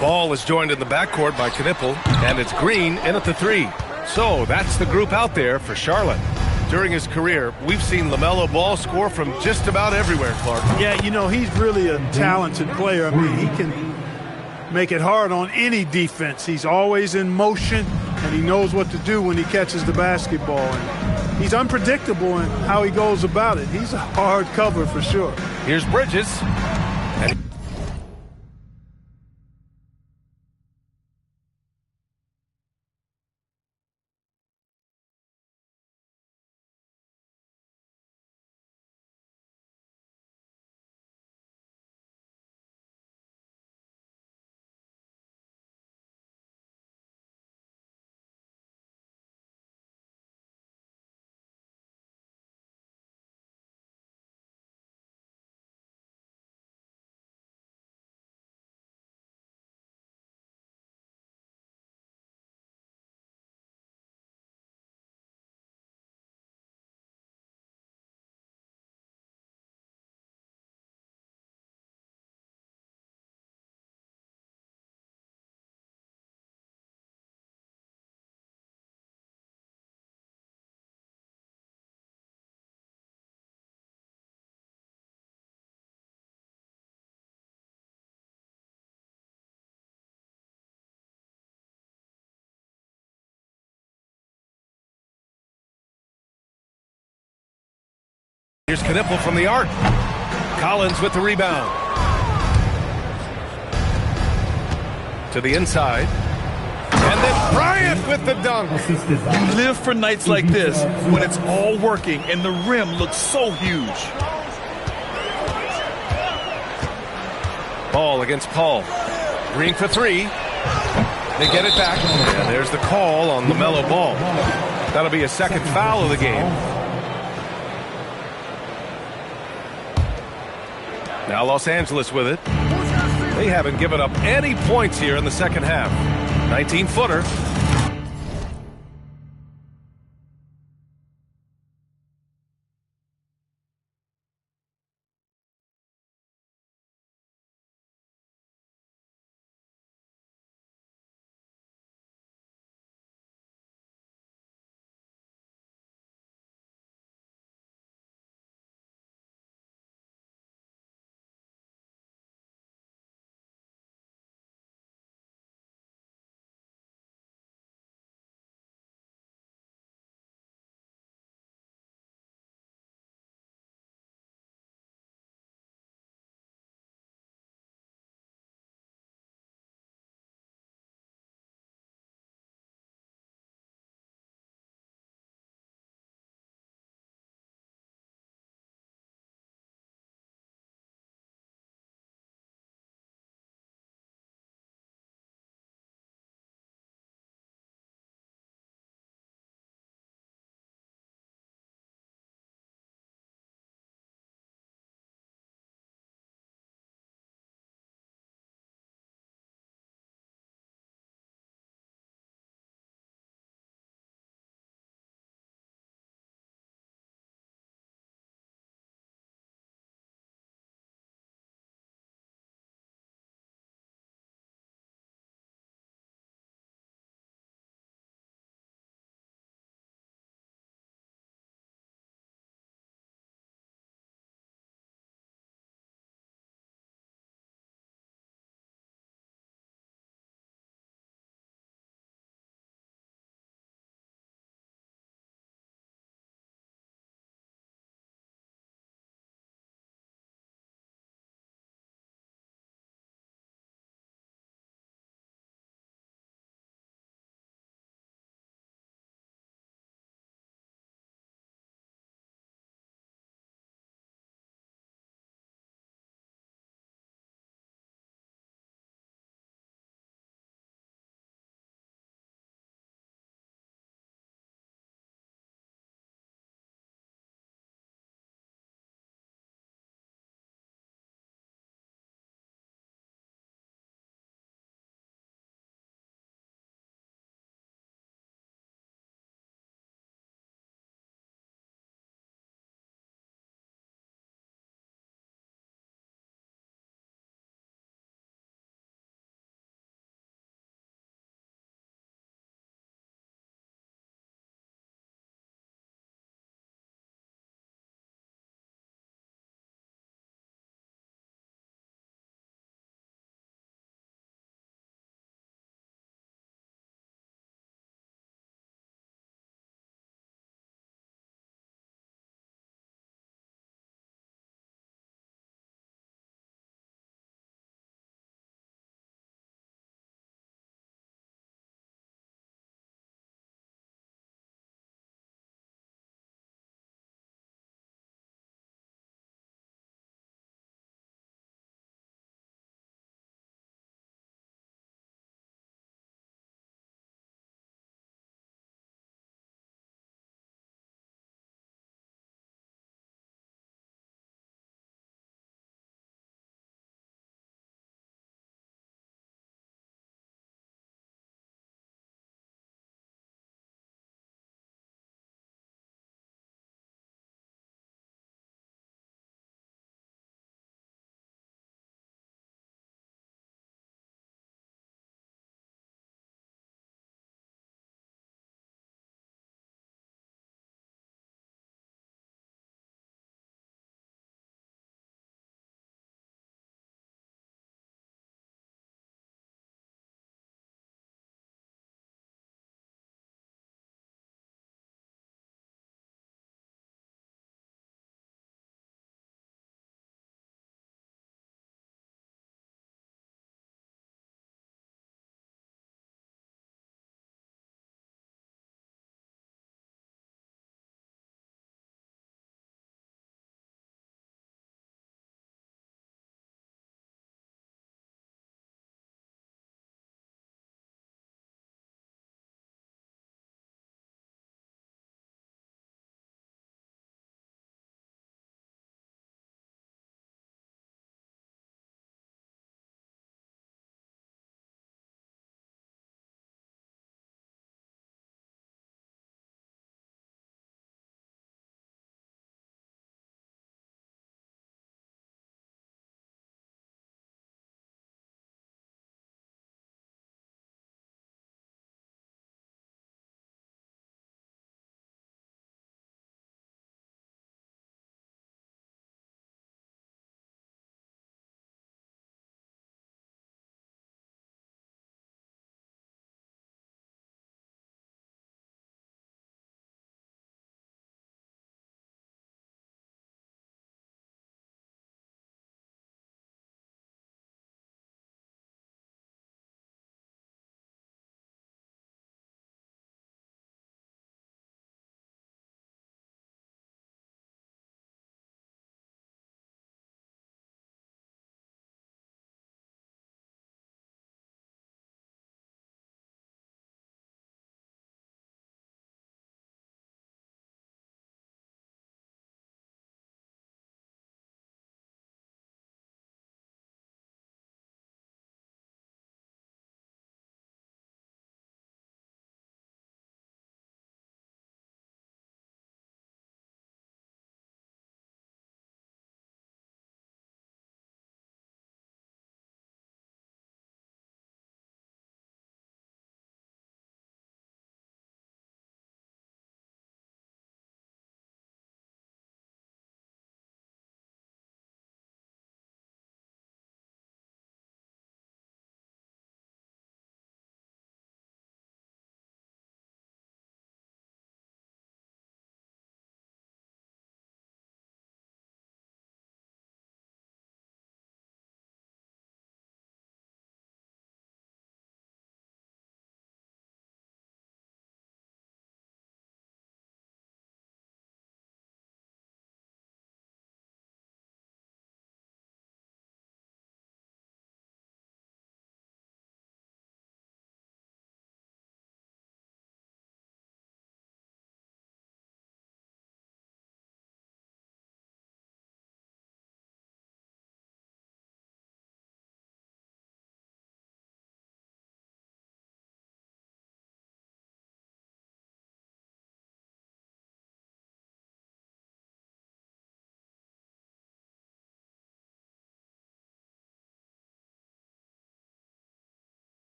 Ball is joined in the backcourt by Knippel, and it's Green in at the 3. So that's the group out there for Charlotte. During his career, we've seen LaMelo Ball score from just about everywhere, Clark. Yeah, you know, he's really a talented player. I mean, he can make it hard on any defense. He's always in motion, and he knows what to do when he catches the basketball. And he's unpredictable in how he goes about it. He's a hard cover for sure. Here's Bridges. And here's Knippel from the arc. Collins with the rebound. To the inside. And then Bryant with the dunk. You live for nights like this when it's all working and the rim looks so huge. Ball against Paul. Green for 3. They get it back. And there's the call on LaMelo Ball. That'll be a second foul of the game. Now Los Angeles with it. They haven't given up any points here in the second half. 19-footer.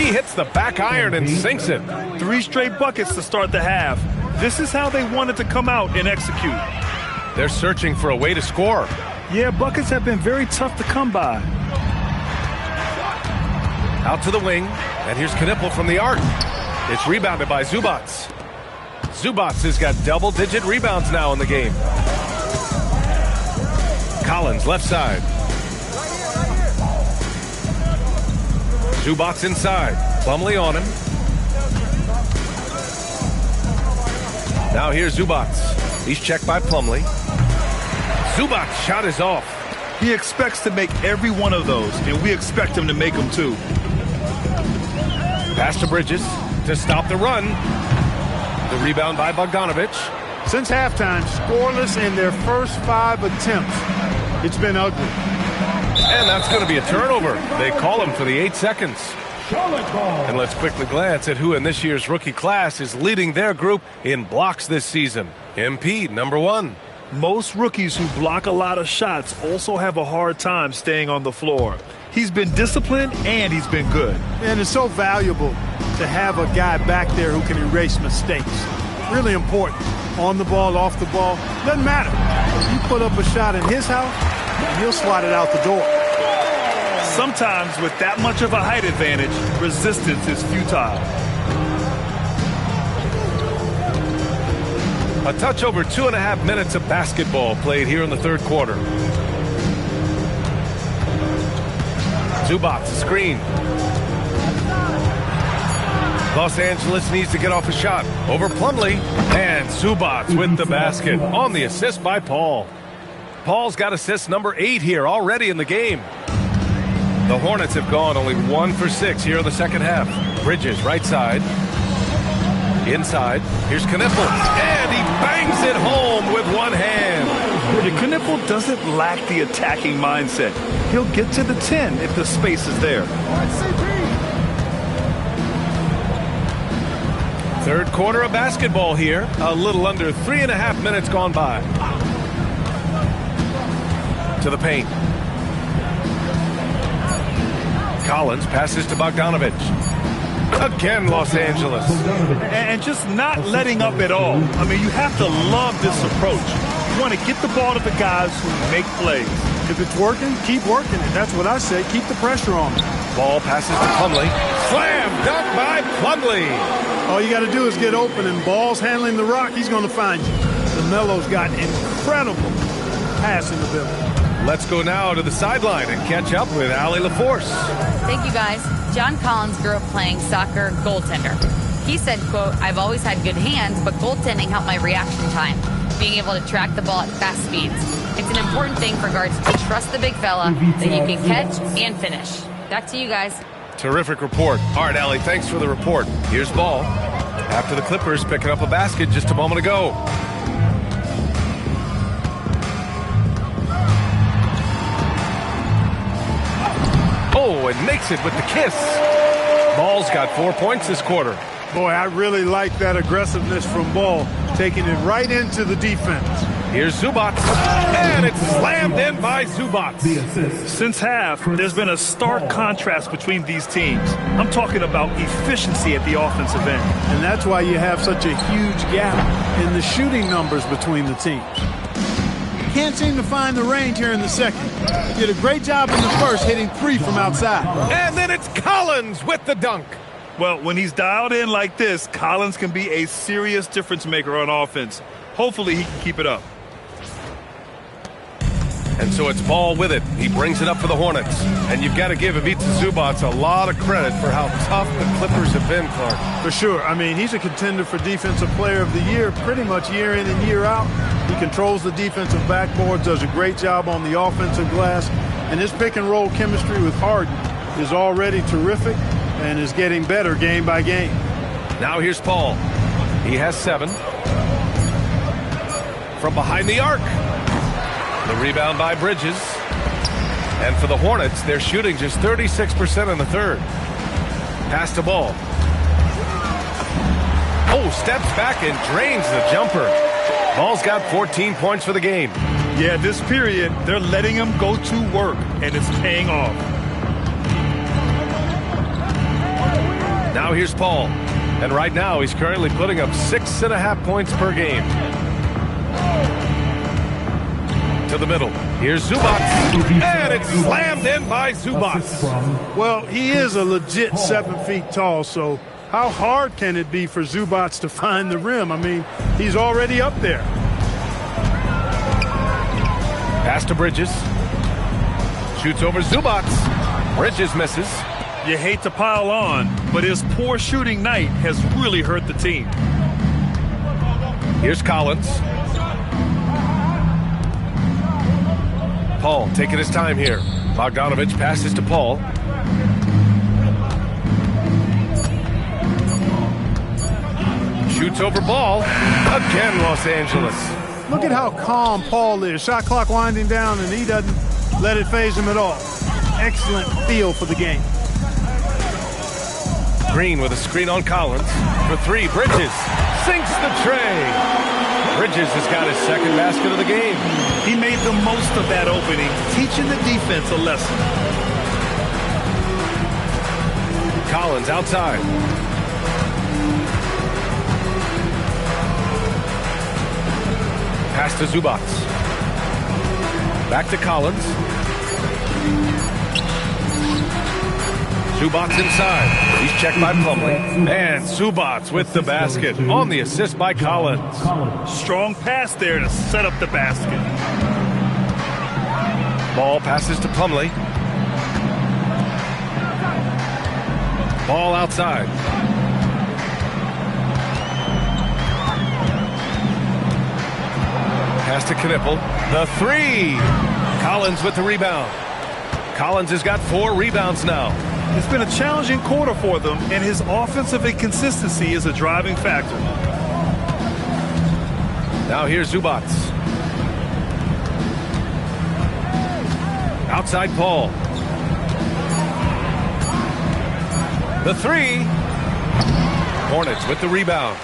He hits the back iron and sinks it. 3 straight buckets to start the half. This is how they wanted to come out and execute. They're searching for a way to score. Yeah, buckets have been very tough to come by. Out to the wing, and here's Knippel from the arc. It's rebounded by Zubats. Zubats has got double-digit rebounds now in the game. Collins, left side. Zubats inside. Plumlee on him. Now here's Zubats. He's checked by Plumlee. Zubats' shot is off. He expects to make every one of those, and we expect him to make them too. Pass to Bridges to stop the run. The rebound by Bogdanovich. Since halftime, scoreless in their first 5 attempts. It's been ugly. And that's going to be a turnover. They call him for the 8 seconds. And let's quickly glance at who in this year's rookie class is leading their group in blocks this season. MP, number 1. Most rookies who block a lot of shots also have a hard time staying on the floor. He's been disciplined and he's been good. And it's so valuable to have a guy back there who can erase mistakes. Really important. On the ball, off the ball, doesn't matter. If you put up a shot in his house, he'll swat it out the door. Sometimes with that much of a height advantage, resistance is futile. A touch over 2.5 minutes of basketball played here in the third quarter. Zubats, screen. Los Angeles needs to get off a shot. Over Plumlee. And Zubats with the basket on the assist by Paul. Paul's got assist number 8 here already in the game. The Hornets have gone only 1 for 6 here in the second half. Bridges, right side. Inside. Here's Knippel. And he bangs it home with one hand. Knippel doesn't lack the attacking mindset. He'll get to the 10 if the space is there. Third quarter of basketball here. A little under 3.5 minutes gone by. To the paint. Collins passes to Bogdanovich. Again, Los Angeles. And just not letting up at all. I mean, you have to love this approach. You want to get the ball to the guys who make plays. If it's working, keep working it. That's what I say. Keep the pressure on them. Ball passes to Plumlee. Slam dunk by Plumlee. All you got to do is get open, and Ball's handling the rock. He's going to find you. LaMelo's got incredible passing ability. Let's go now to the sideline and catch up with Allie LaForce. Thank you, guys. John Collins grew up playing soccer goaltender. He said, quote, I've always had good hands, but goaltending helped my reaction time, being able to track the ball at fast speeds. It's an important thing for guards to trust the big fella that you can catch and finish. Back to you guys. Terrific report. All right, Allie, thanks for the report. Here's Ball. After the Clippers picking up a basket just a moment ago. Oh, and makes it with the kiss. Ball's got 4 points this quarter. Boy, I really like that aggressiveness from Ball, taking it right into the defense. Here's Zubats, and it's slammed in by Zubats. Since half, there's been a stark contrast between these teams. I'm talking about efficiency at the offensive end. And that's why you have such a huge gap in the shooting numbers between the teams. Can't seem to find the range here in the second. Did a great job in the first, hitting 3 from outside. And then it's Collins with the dunk. Well, when he's dialed in like this, Collins can be a serious difference maker on offense. Hopefully he can keep it up. And so it's Ball with it. He brings it up for the Hornets. And you've got to give Ivica Zubats a lot of credit for how tough the Clippers have been, Clark. For sure. I mean, he's a contender for Defensive Player of the Year pretty much year in and year out. He controls the defensive backboard, does a great job on the offensive glass. And his pick-and-roll chemistry with Harden is already terrific and is getting better game by game. Now here's Paul. He has 7. From behind the arc. The rebound by Bridges. And for the Hornets, they're shooting just 36% in the third. Pass to Ball. Oh, steps back and drains the jumper. Ball's got 14 points for the game. Yeah, this period, they're letting him go to work, and it's paying off. Now here's Paul. And right now he's currently putting up 6.5 points per game. To the middle. Here's Zubac. And it's slammed in by Zubac. Well, he is a legit 7 feet tall, so how hard can it be for Zubac to find the rim? I mean, he's already up there. Pass to Bridges. Shoots over Zubac. Bridges misses. You hate to pile on, but his poor shooting night has really hurt the team. Here's Collins. Paul taking his time here. Bogdanovich passes to Paul. Shoots over Ball. Again, Los Angeles. Look at how calm Paul is. Shot clock winding down, and he doesn't let it faze him at all. Excellent feel for the game. Green with a screen on Collins. For three, Bridges sinks the tray. Bridges has got his second basket of the game. He made the most of that opening, teaching the defense a lesson. Collins outside. Pass to Zubac. Back to Collins. Zubac inside. He's checked by Plumlee. And Zubac with the basket on the assist by Collins. Strong pass there to set up the basket. Ball passes to Plumlee. Ball outside. Pass to Knipple. The three. Collins with the rebound. Collins has got 4 rebounds now. It's been a challenging quarter for them, and his offensive inconsistency is a driving factor. Now here's Zubac. Outside Paul. The three. Hornets with the rebound.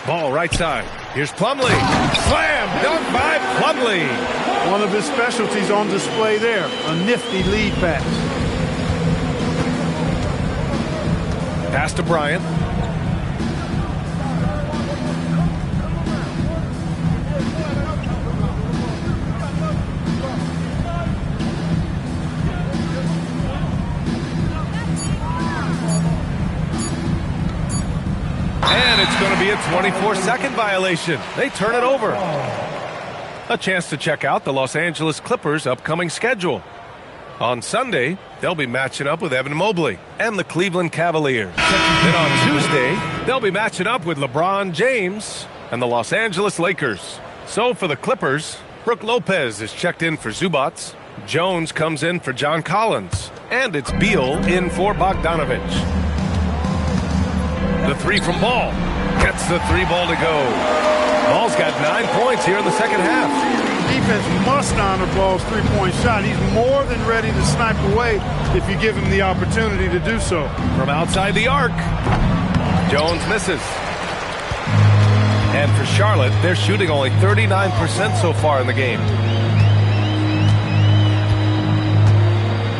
Ball right side. Here's Plumlee. Slam dunk by Plumlee. One of his specialties on display there. A nifty lead pass. Pass to Bryant. And it's going to be a 24-second violation. They turn it over. A chance to check out the Los Angeles Clippers' upcoming schedule. On Sunday, they'll be matching up with Evan Mobley and the Cleveland Cavaliers. Then on Tuesday, they'll be matching up with LeBron James and the Los Angeles Lakers. So for the Clippers, Brook Lopez is checked in for Zubac. Jones comes in for John Collins. And it's Beal in for Bogdanovich. The three from Ball. Gets the 3 ball to go. Ball's got 9 points here in the second half. Defense must honor Ball's 3-point shot. He's more than ready to snipe away if you give him the opportunity to do so. From outside the arc. Jones misses. And for Charlotte, they're shooting only 39% so far in the game.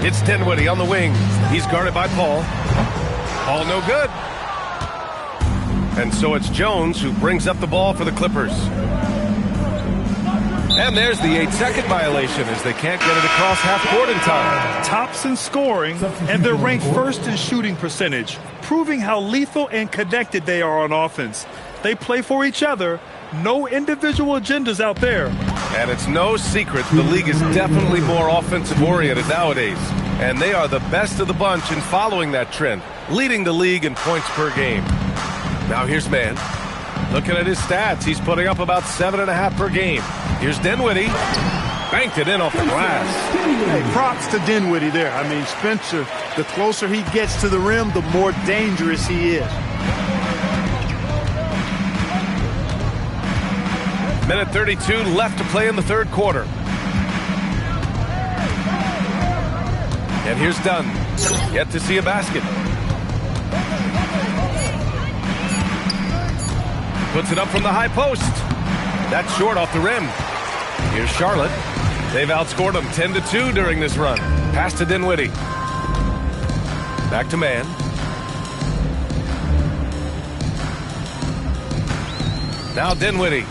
It's Dinwiddie on the wing. He's guarded by Paul. Paul no good. And so it's Jones who brings up the ball for the Clippers. And there's the 8-second violation as they can't get it across half court in time. Tops in scoring, and they're ranked first in shooting percentage, proving how lethal and connected they are on offense. They play for each other. No individual agendas out there. And it's no secret the league is definitely more offensive-oriented nowadays. And they are the best of the bunch in following that trend, leading the league in points per game. Now here's Mann. Looking at his stats, he's putting up about 7.5 per game. Here's Dinwiddie. Banked it in off the glass. Hey, props to Dinwiddie there. I mean, Spencer, the closer he gets to the rim, the more dangerous he is. Minute 32 left to play in the third quarter. And here's Dunn. Yet to see a basket. Puts it up from the high post. That's short off the rim. Here's Charlotte. They've outscored them 10-2 during this run. Pass to Dinwiddie. Back to man. Now Dinwiddie.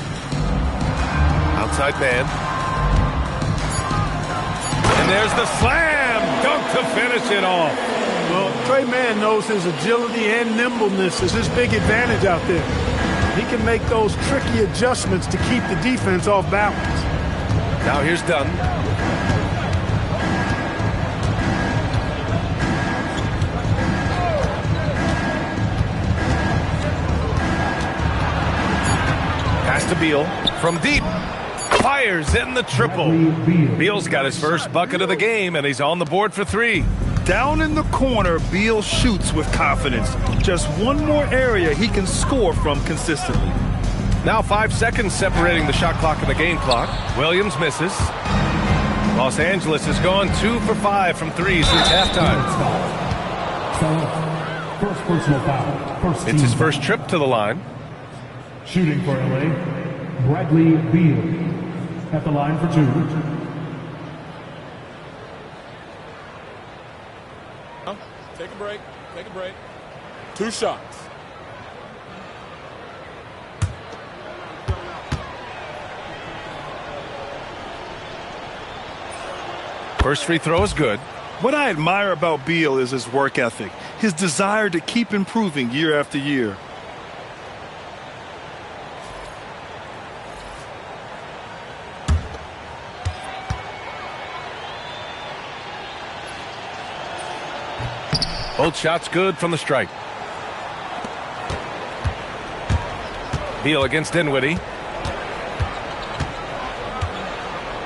Outside man. And there's the slam dunk to finish it off. Well, Trey Mann knows his agility and nimbleness is his big advantage out there. He can make those tricky adjustments to keep the defense off balance. Now here's Dunn. Pass to Beal from deep. Fires in the triple. Beal's got his first bucket of the game, and he's on the board for 3. Down in the corner, Beal shoots with confidence. Just one more area he can score from consistently. Now 5 seconds separating the shot clock and the game clock. Williams misses. Los Angeles has gone 2 for 5 from 3 since halftime. First personal foul. It's his first trip to the line. Shooting for LA, Bradley Beal at the line for 2. Take a break. Take a break. 2 shots. First free throw is good. What I admire about Beal is his work ethic, his desire to keep improving year after year. Both shots good from the strike. Beal against Dinwiddie.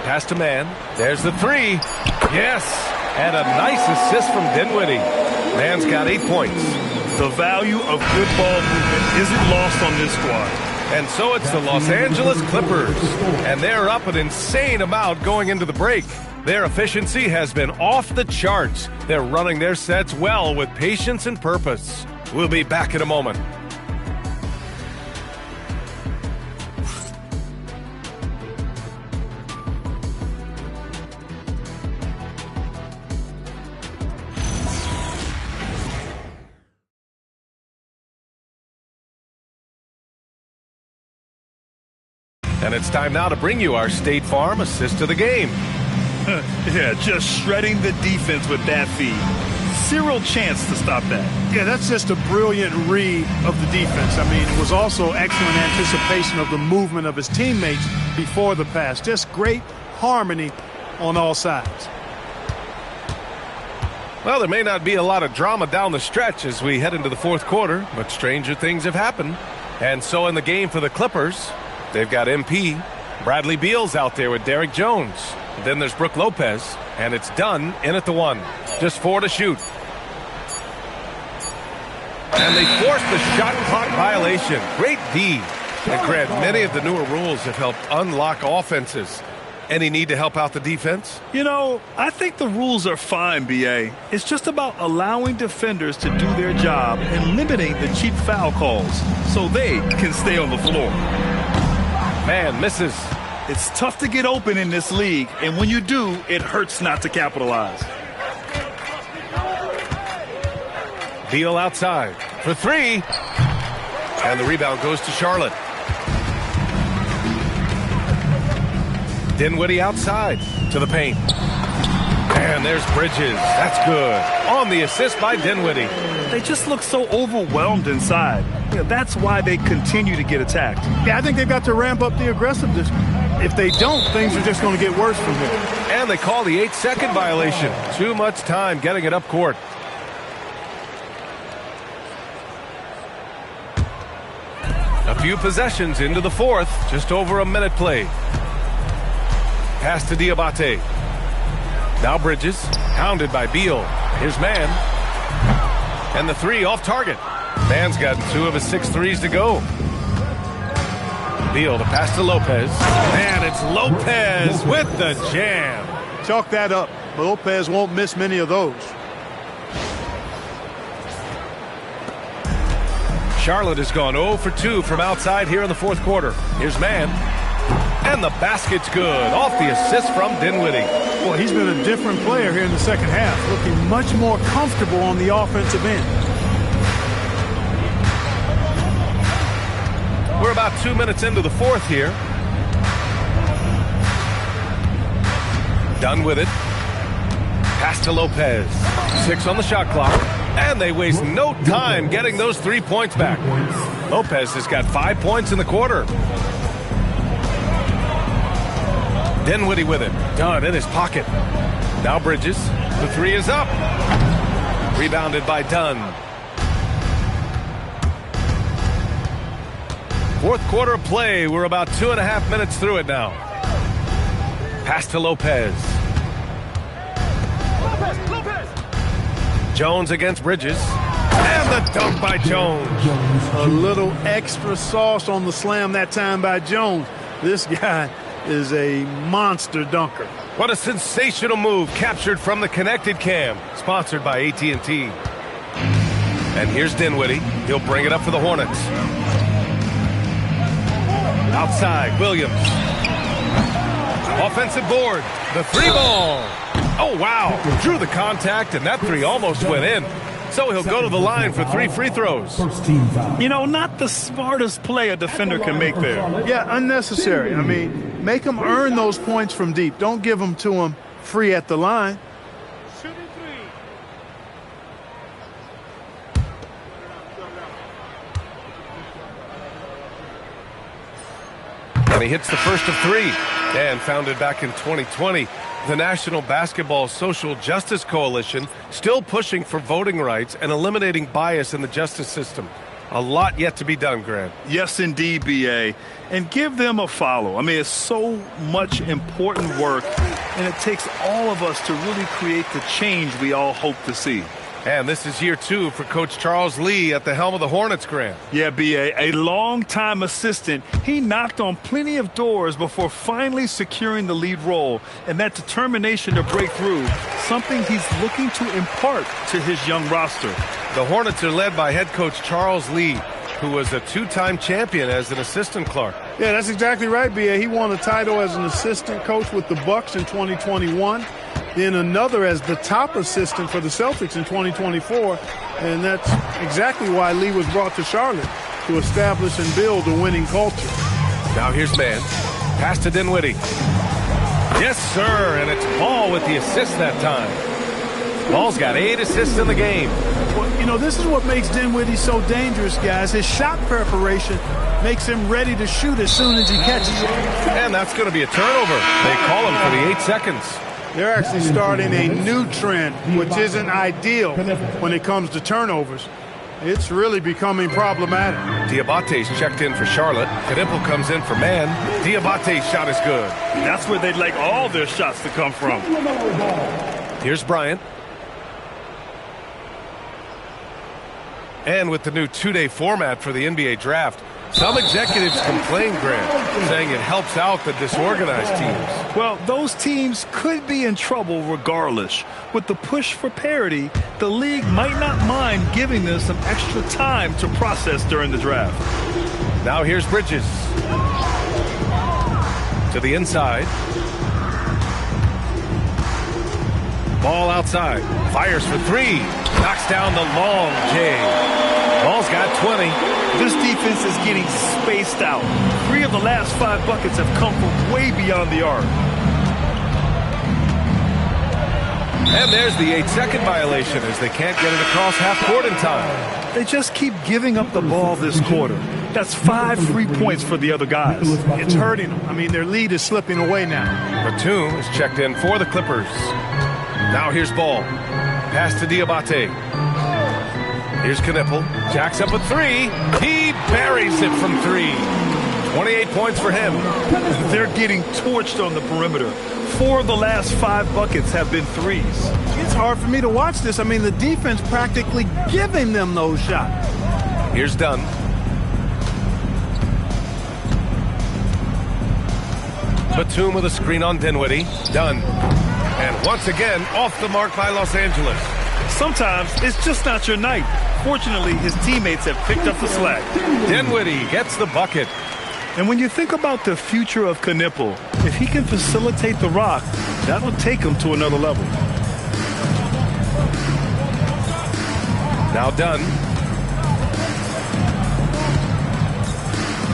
Pass to man. There's the 3. Yes. And a nice assist from Dinwiddie. Man's got 8 points. The value of good ball movement isn't lost on this squad. And so it's the Los Angeles Clippers. And they're up an insane amount going into the break. Their efficiency has been off the charts. They're running their sets well with patience and purpose. We'll be back in a moment. And it's time now to bring you our State Farm assist of the game. Yeah, just shredding the defense with that feed. Zero chance to stop that. Yeah, that's just a brilliant read of the defense. I mean, it was also excellent anticipation of the movement of his teammates before the pass. Just great harmony on all sides. Well, there may not be a lot of drama down the stretch as we head into the fourth quarter, but stranger things have happened. And so in the game for the Clippers, they've got MP. Bradley Beal's out there with Derek Jones. Then there's Brook Lopez, and it's Dunn in at the 1. Just 4 to shoot. And they forced the shot clock violation. Great D. And Grant, many of the newer rules have helped unlock offenses. Any need to help out the defense? You know, I think the rules are fine, B.A. It's just about allowing defenders to do their job and limiting the cheap foul calls so they can stay on the floor. Man misses. It's tough to get open in this league, and when you do, it hurts not to capitalize. Beal outside for 3. And the rebound goes to Charlotte. Dinwiddie outside to the paint. And there's Bridges. That's good. On the assist by Dinwiddie. They just look so overwhelmed inside. You know, that's why they continue to get attacked. Yeah, I think they've got to ramp up the aggressiveness. If they don't, things are just going to get worse from here. And they call the 8-second violation. Too much time getting it up court. A few possessions into the fourth. Just over a minute played. Pass to Diabate. Now Bridges, hounded by Beal. Here's Mann. And the 3 off target. Mann's got 2 of his 6 threes to go. Beal to pass to Lopez. And it's Lopez with the jam. Chalk that up. Lopez won't miss many of those. Charlotte has gone 0 for 2 from outside here in the fourth quarter. Here's Mann. And the basket's good, off the assist from Dinwiddie. Well, he's been a different player here in the second half, looking much more comfortable on the offensive end. We're about 2 minutes into the fourth here. Done with it. Pass to Lopez. 6 on the shot clock. And they waste no time getting those 3 points back. Lopez has got 5 points in the quarter. Dinwiddie with it. Dunn in his pocket. Now Bridges. The 3 is up. Rebounded by Dunn. Fourth quarter of play. We're about 2.5 minutes through it now. Pass to Lopez. Jones against Bridges. And the dunk by Jones. A little extra sauce on the slam that time by Jones. This guy is a monster dunker. What a sensational move captured from the connected cam. Sponsored by AT&T. And here's Dinwiddie. He'll bring it up for the Hornets. Outside, Williams. Offensive board. The 3 ball. Oh, wow. Drew the contact, and that 3 almost went in. So he'll go to the line for 3 free throws. You know, not the smartest play a defender can make there. Yeah, unnecessary. I mean, make them earn those points from deep. Don't give them to them free at the line. And he hits the first of 3. And founded back in 2020, the National Basketball Social Justice Coalition still pushing for voting rights and eliminating bias in the justice system. A lot yet to be done, Grant. Yes, indeed, B.A. And give them a follow. I mean, it's so much important work, and it takes all of us to really create the change we all hope to see. And this is year 2 for Coach Charles Lee at the helm of the Hornets, Grant. Yeah, B.A., a long-time assistant. He knocked on plenty of doors before finally securing the lead role. And that determination to break through, something he's looking to impart to his young roster. The Hornets are led by head coach Charles Lee, who was a 2-time champion as an assistant clerk. Yeah, that's exactly right, B.A. He won a title as an assistant coach with the Bucks in 2021. Then another as the top assistant for the Celtics in 2024. And that's exactly why Lee was brought to Charlotte, to establish and build a winning culture. Now here's man. Pass to Dinwiddie. Yes, sir, and it's Paul with the assist that time. Paul's got 8 assists in the game. Well, you know, this is what makes Dinwiddie so dangerous, guys. His shot preparation makes him ready to shoot as soon as he catches it. And that's going to be a turnover. They call him for the 8 seconds. They're actually starting a new trend, which isn't ideal when it comes to turnovers. It's really becoming problematic. Diabate's checked in for Charlotte. Knipple comes in for man. Diabate's shot is good. That's where they'd like all their shots to come from. Here's Bryant. And with the new 2-day format for the NBA draft, some executives complain, Grant, saying it helps out the disorganized teams. Well, those teams could be in trouble regardless. With the push for parity, the league might not mind giving them some extra time to process during the draft. Now here's Bridges. To the inside. Ball outside. Fires for 3. Knocks down the long J. Ball's got 20. This defense is getting spaced out. 3 of the last 5 buckets have come from way beyond the arc. And there's the 8-second violation as they can't get it across half court in time. They just keep giving up the ball this quarter. That's 5 free points for the other guys. It's hurting them. I mean, their lead is slipping away now. Batum is checked in for the Clippers. Now here's Ball. Pass to Diabate. Here's Knipple. Jacks up a 3. He buries it from 3. 28 points for him. They're getting torched on the perimeter. 4 of the last 5 buckets have been 3s. It's hard for me to watch this. I mean, the defense practically giving them those shots. Here's Dunn. Batum with a screen on Dinwiddie. Dunn. And once again, off the mark by Los Angeles. Sometimes it's just not your night. Fortunately, his teammates have picked up the slack. Dinwiddie gets the bucket. And when you think about the future of Knipple, if he can facilitate the rock, that'll take him to another level. Now done.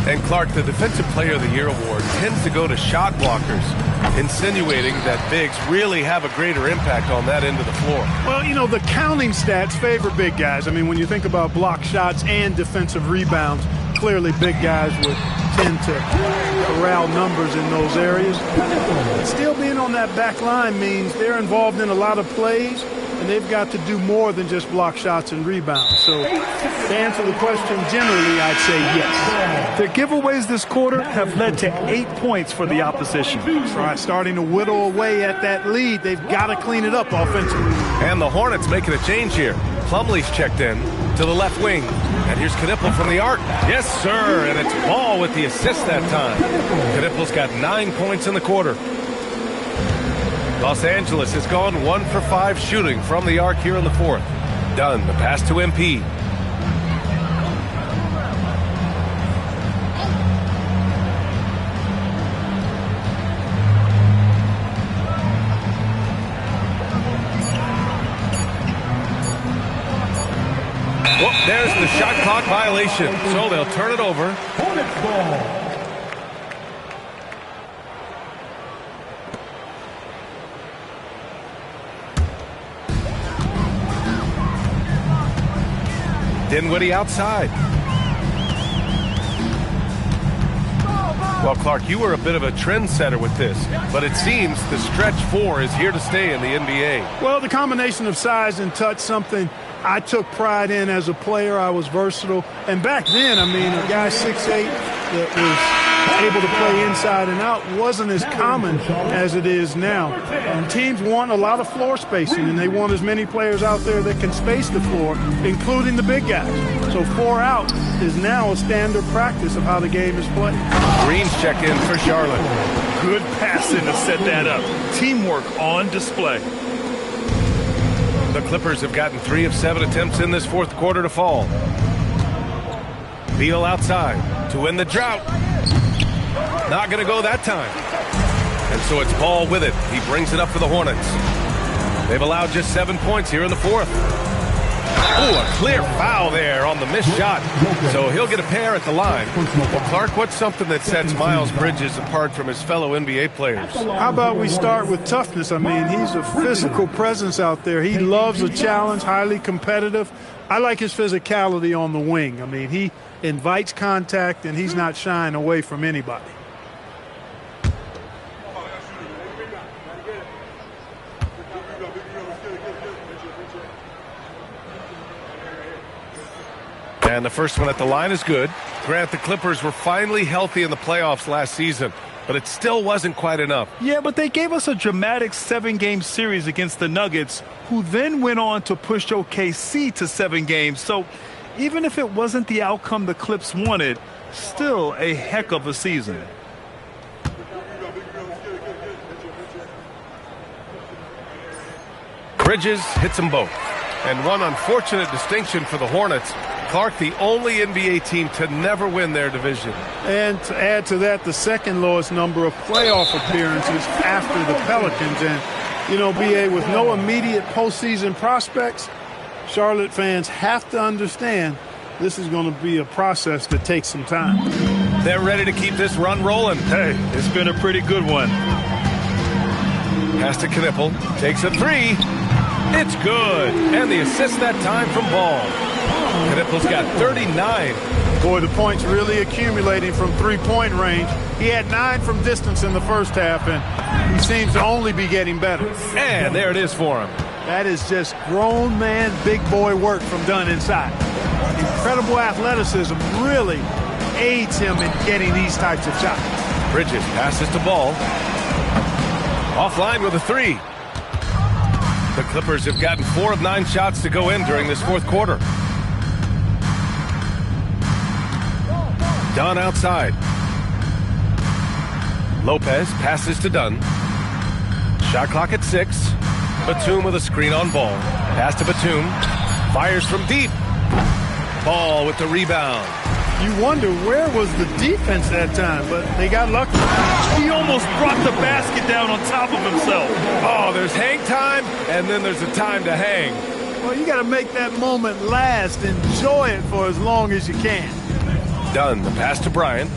And Clark, the Defensive Player of the Year award tends to go to shot blockers, insinuating that bigs really have a greater impact on that end of the floor. Well, you know, the counting stats favor big guys. I mean, when you think about block shots and defensive rebounds, clearly big guys would tend to corral numbers in those areas. But still being on that back line means they're involved in a lot of plays, and they've got to do more than just block shots and rebounds. So to answer the question, generally, I'd say yes. Their giveaways this quarter have led to 8 points for the opposition. Right, starting to whittle away at that lead. They've got to clean it up offensively. And the Hornets making a change here. Plumlee's checked in to the left wing. And here's Knipple from the arc. Yes, sir. And it's Ball with the assist that time. Knipple's got 9 points in the quarter. Los Angeles has gone 1 for 5 shooting from the arc here in the fourth. Done. The pass to MP. Well, there's the shot clock violation. So they'll turn it over. Hornets ball. Dinwiddie outside. Well, Clark, you were a bit of a trendsetter with this, but it seems the stretch 4 is here to stay in the NBA. Well, the combination of size and touch, something I took pride in as a player. I was versatile. And back then, I mean, a guy 6'8" that was able to play inside and out wasn't as common as it is now. And teams want a lot of floor spacing, and they want as many players out there that can space the floor, including the big guys. So 4 out is now a standard practice of how the game is played. Green's check in for Charlotte. Good passing to set that up. Teamwork on display. The Clippers have gotten 3 of 7 attempts in this fourth quarter to fall. Beal outside to win the drought. Not going to go that time. And so it's Ball with it. He brings it up for the Hornets. They've allowed just 7 points here in the fourth. Oh, a clear foul there on the missed shot. So he'll get a pair at the line. Well, Clark, what's something that sets Miles Bridges apart from his fellow NBA players? How about we start with toughness? I mean, he's a physical presence out there. He loves a challenge, highly competitive. I like his physicality on the wing. I mean, he invites contact, and he's not shying away from anybody. And the first one at the line is good. Grant, the Clippers were finally healthy in the playoffs last season, but it still wasn't quite enough. Yeah, but they gave us a dramatic 7-game series against the Nuggets, who then went on to push OKC to 7 games. So even if it wasn't the outcome the Clips wanted, still a heck of a season. Bridges hits them both. And one unfortunate distinction for the Hornets, Clark, the only NBA team to never win their division. And to add to that, the second lowest number of playoff appearances after the Pelicans. And, you know, BA, with no immediate postseason prospects, Charlotte fans have to understand this is going to be a process that takes some time. They're ready to keep this run rolling. Hey, it's been a pretty good one. Pass to Knipple, takes a 3. It's good. And the assist that time from Ball. Knipple's got 39. Boy, the points really accumulating from three-point range. He had 9 from distance in the first half, and he seems to only be getting better. And there it is for him. That is just grown man, big boy work from done inside. Incredible athleticism really aids him in getting these types of shots. Bridges passes to Ball. Offline with a 3. The Clippers have gotten 4 of 9 shots to go in during this fourth quarter. Dunn outside. Lopez passes to Dunn. Shot clock at 6. Batum with a screen on Ball. Pass to Batum. Fires from deep. Ball with the rebound. You wonder where was the defense that time, but they got lucky. He almost brought the basket down on top of himself. Oh, there's hang time, and then there's a time to hang. Well, you got to make that moment last. Enjoy it for as long as you can. Dunn, the pass to Bryant.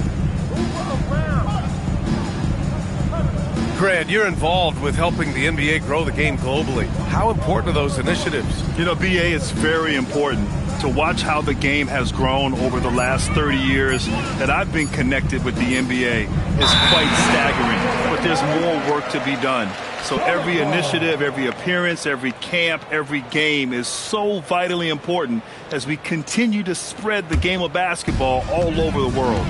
Grant, you're involved with helping the NBA grow the game globally. How important are those initiatives? You know, BA, it's very important to watch how the game has grown over the last 30 years that I've been connected with the NBA. It's quite staggering, but there's more work to be done. So every initiative, every appearance, every camp, every game is so vitally important as we continue to spread the game of basketball all over the world.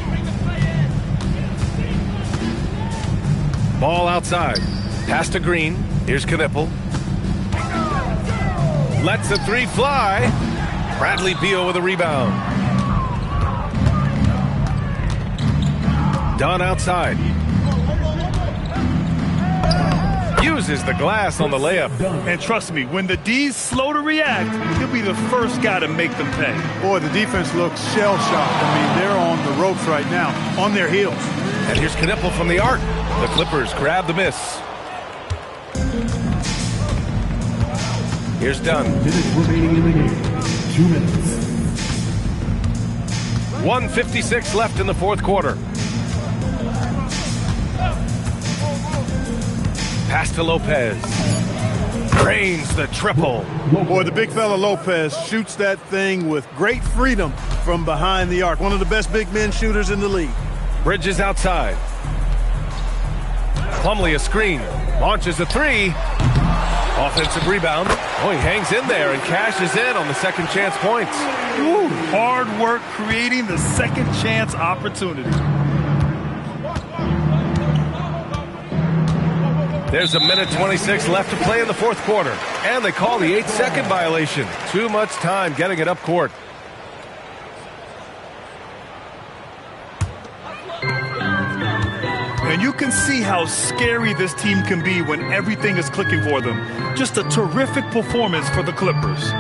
Ball outside. Pass to Green. Here's Knippel. Lets the three fly. Bradley Beal with a rebound. Dunn outside. Uses the glass on the layup. And trust me, when the D's slow to react, he'll be the first guy to make them pay. Boy, the defense looks shell-shocked. I mean, they're on the ropes right now, on their heels. And here's Knippel from the arc. The Clippers grab the miss. Here's Dunn. Minutes remaining in the game. 2 minutes. 1:56 left in the fourth quarter. Pass to Lopez. Drains the triple. Boy, the big fella Lopez shoots that thing with great freedom from behind the arc. One of the best big men shooters in the league. Bridges outside. Plumlee a screen. Launches a three. Offensive rebound. Oh, he hangs in there and cashes in on the second chance points. Ooh, hard work creating the second chance opportunity. There's a minute 26 left to play in the fourth quarter. And they call the 8-second violation. Too much time getting it up court. And you can see how scary this team can be when everything is clicking for them. Just a terrific performance for the Clippers.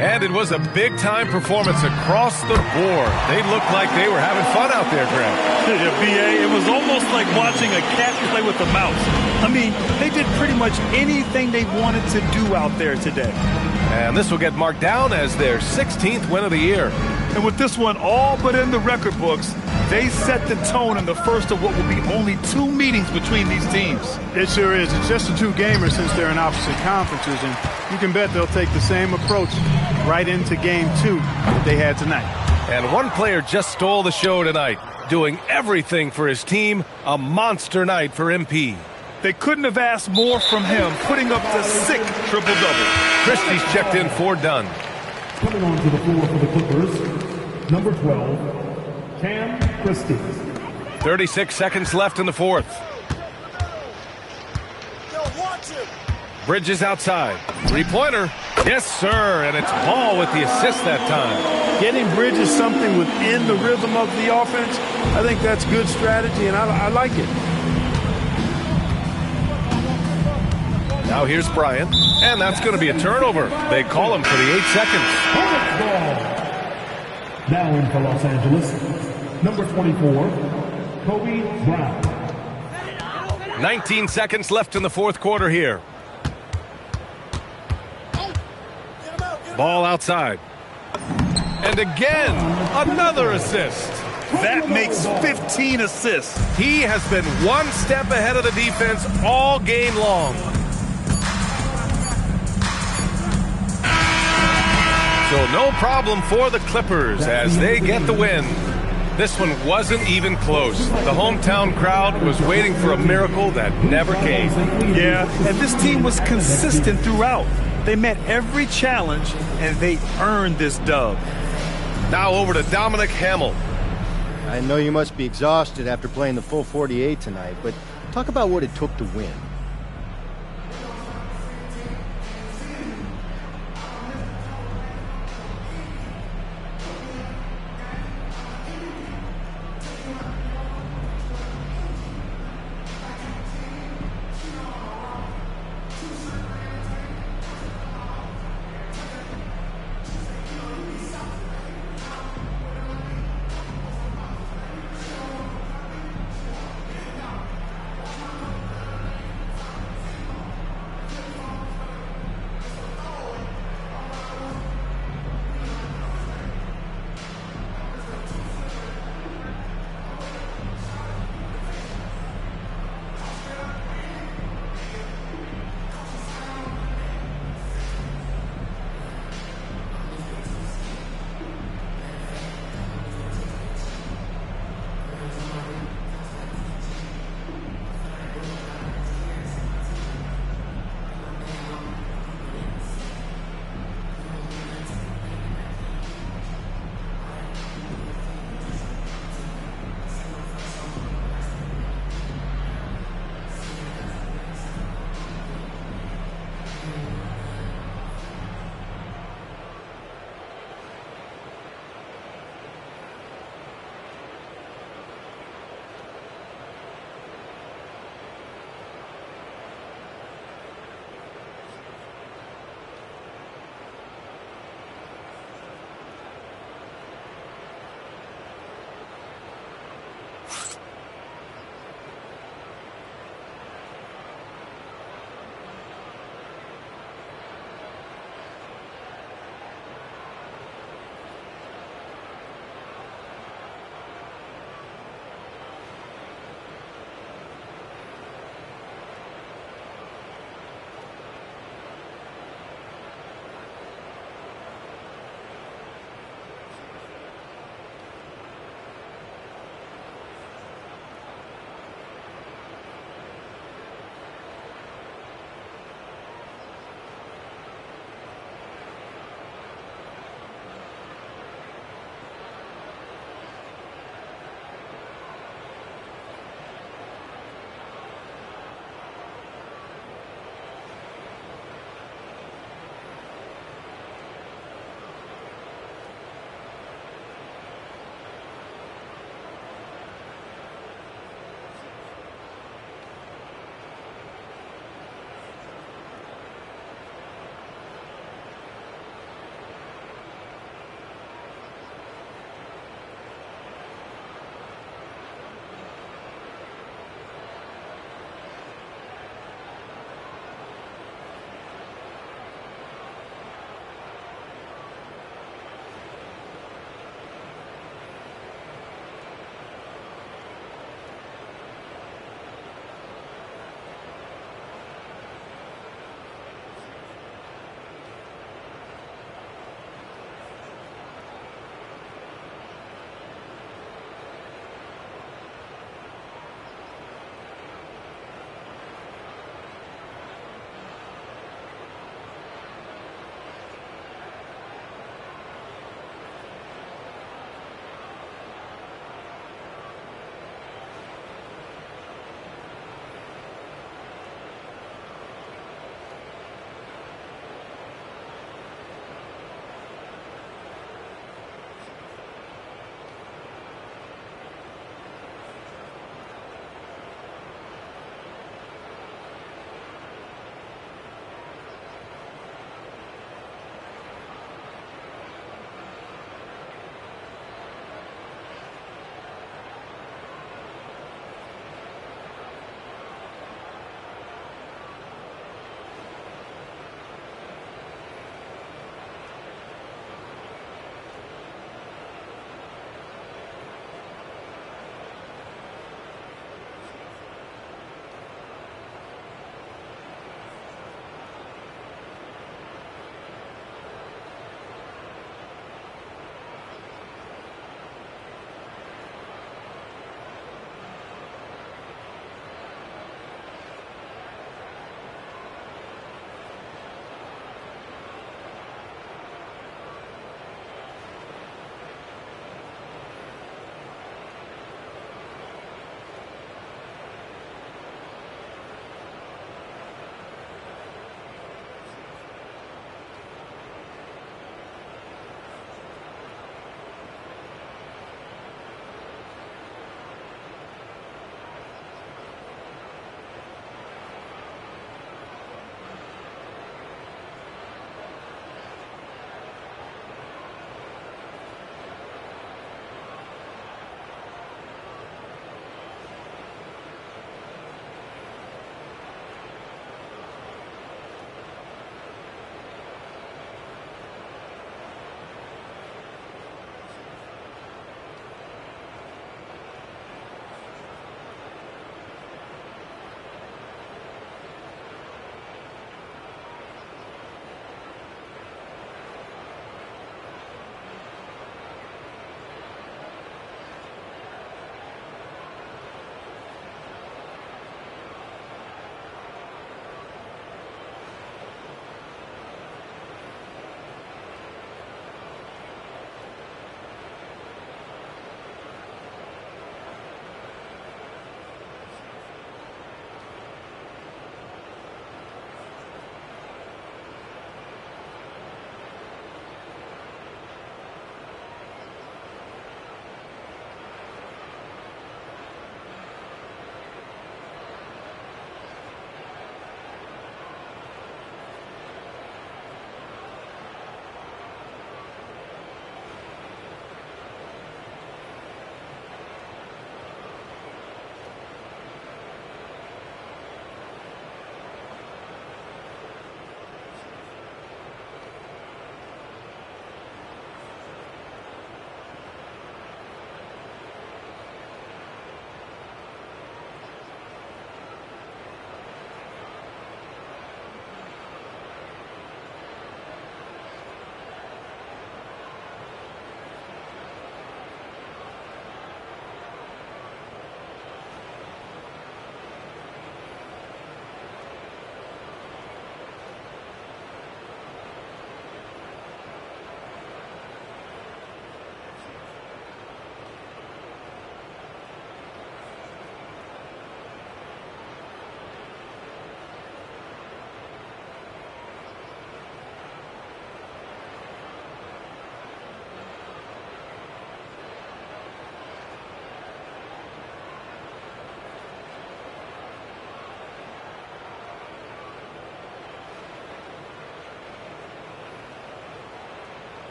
And it was a big-time performance across the board. They looked like they were having fun out there, Greg. Yeah, BA, it was almost like watching a cat play with a mouse. I mean, they did pretty much anything they wanted to do out there today. And this will get marked down as their 16th win of the year. And with this one all but in the record books, they set the tone in the first of what will be only 2 meetings between these teams. It sure is. It's just a 2-gamer since they're in opposite conferences, and you can bet they'll take the same approach right into game 2 that they had tonight. And one player just stole the show tonight, doing everything for his team. A monster night for MP. They couldn't have asked more from him, putting up the sick triple-double. Christie's checked in for Dunn. Coming onto the floor for the Clippers, number 12, Cam Christie. 36 seconds left in the fourth. Bridges outside. Three-pointer. Yes, sir. And it's Paul with the assist that time. Getting Bridges something within the rhythm of the offense, I think that's good strategy, and I like it. Now here's Bryant, and that's going to be a turnover. They call him for the 8 seconds. Now in for Los Angeles, number 24, Kobe Brown. 19 seconds left in the fourth quarter here. Ball outside. And again, another assist. That makes 15 assists. He has been one step ahead of the defense all game long. So no problem for the Clippers as they get the win. This one wasn't even close. The hometown crowd was waiting for a miracle that never came. Yeah, and this team was consistent throughout. They met every challenge, and they earned this dub. Now over to Dominic Hamill. I know you must be exhausted after playing the full 48 tonight, but talk about what it took to win.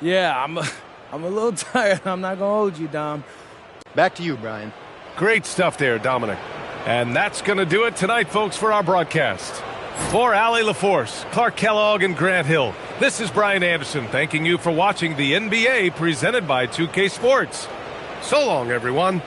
Yeah, I'm a little tired. I'm not going to hold you, Dom. Back to you, Brian. Great stuff there, Dominic. And that's going to do it tonight, folks, for our broadcast. For Allie LaForce, Clark Kellogg, and Grant Hill, this is Brian Anderson thanking you for watching the NBA presented by 2K Sports. So long, everyone.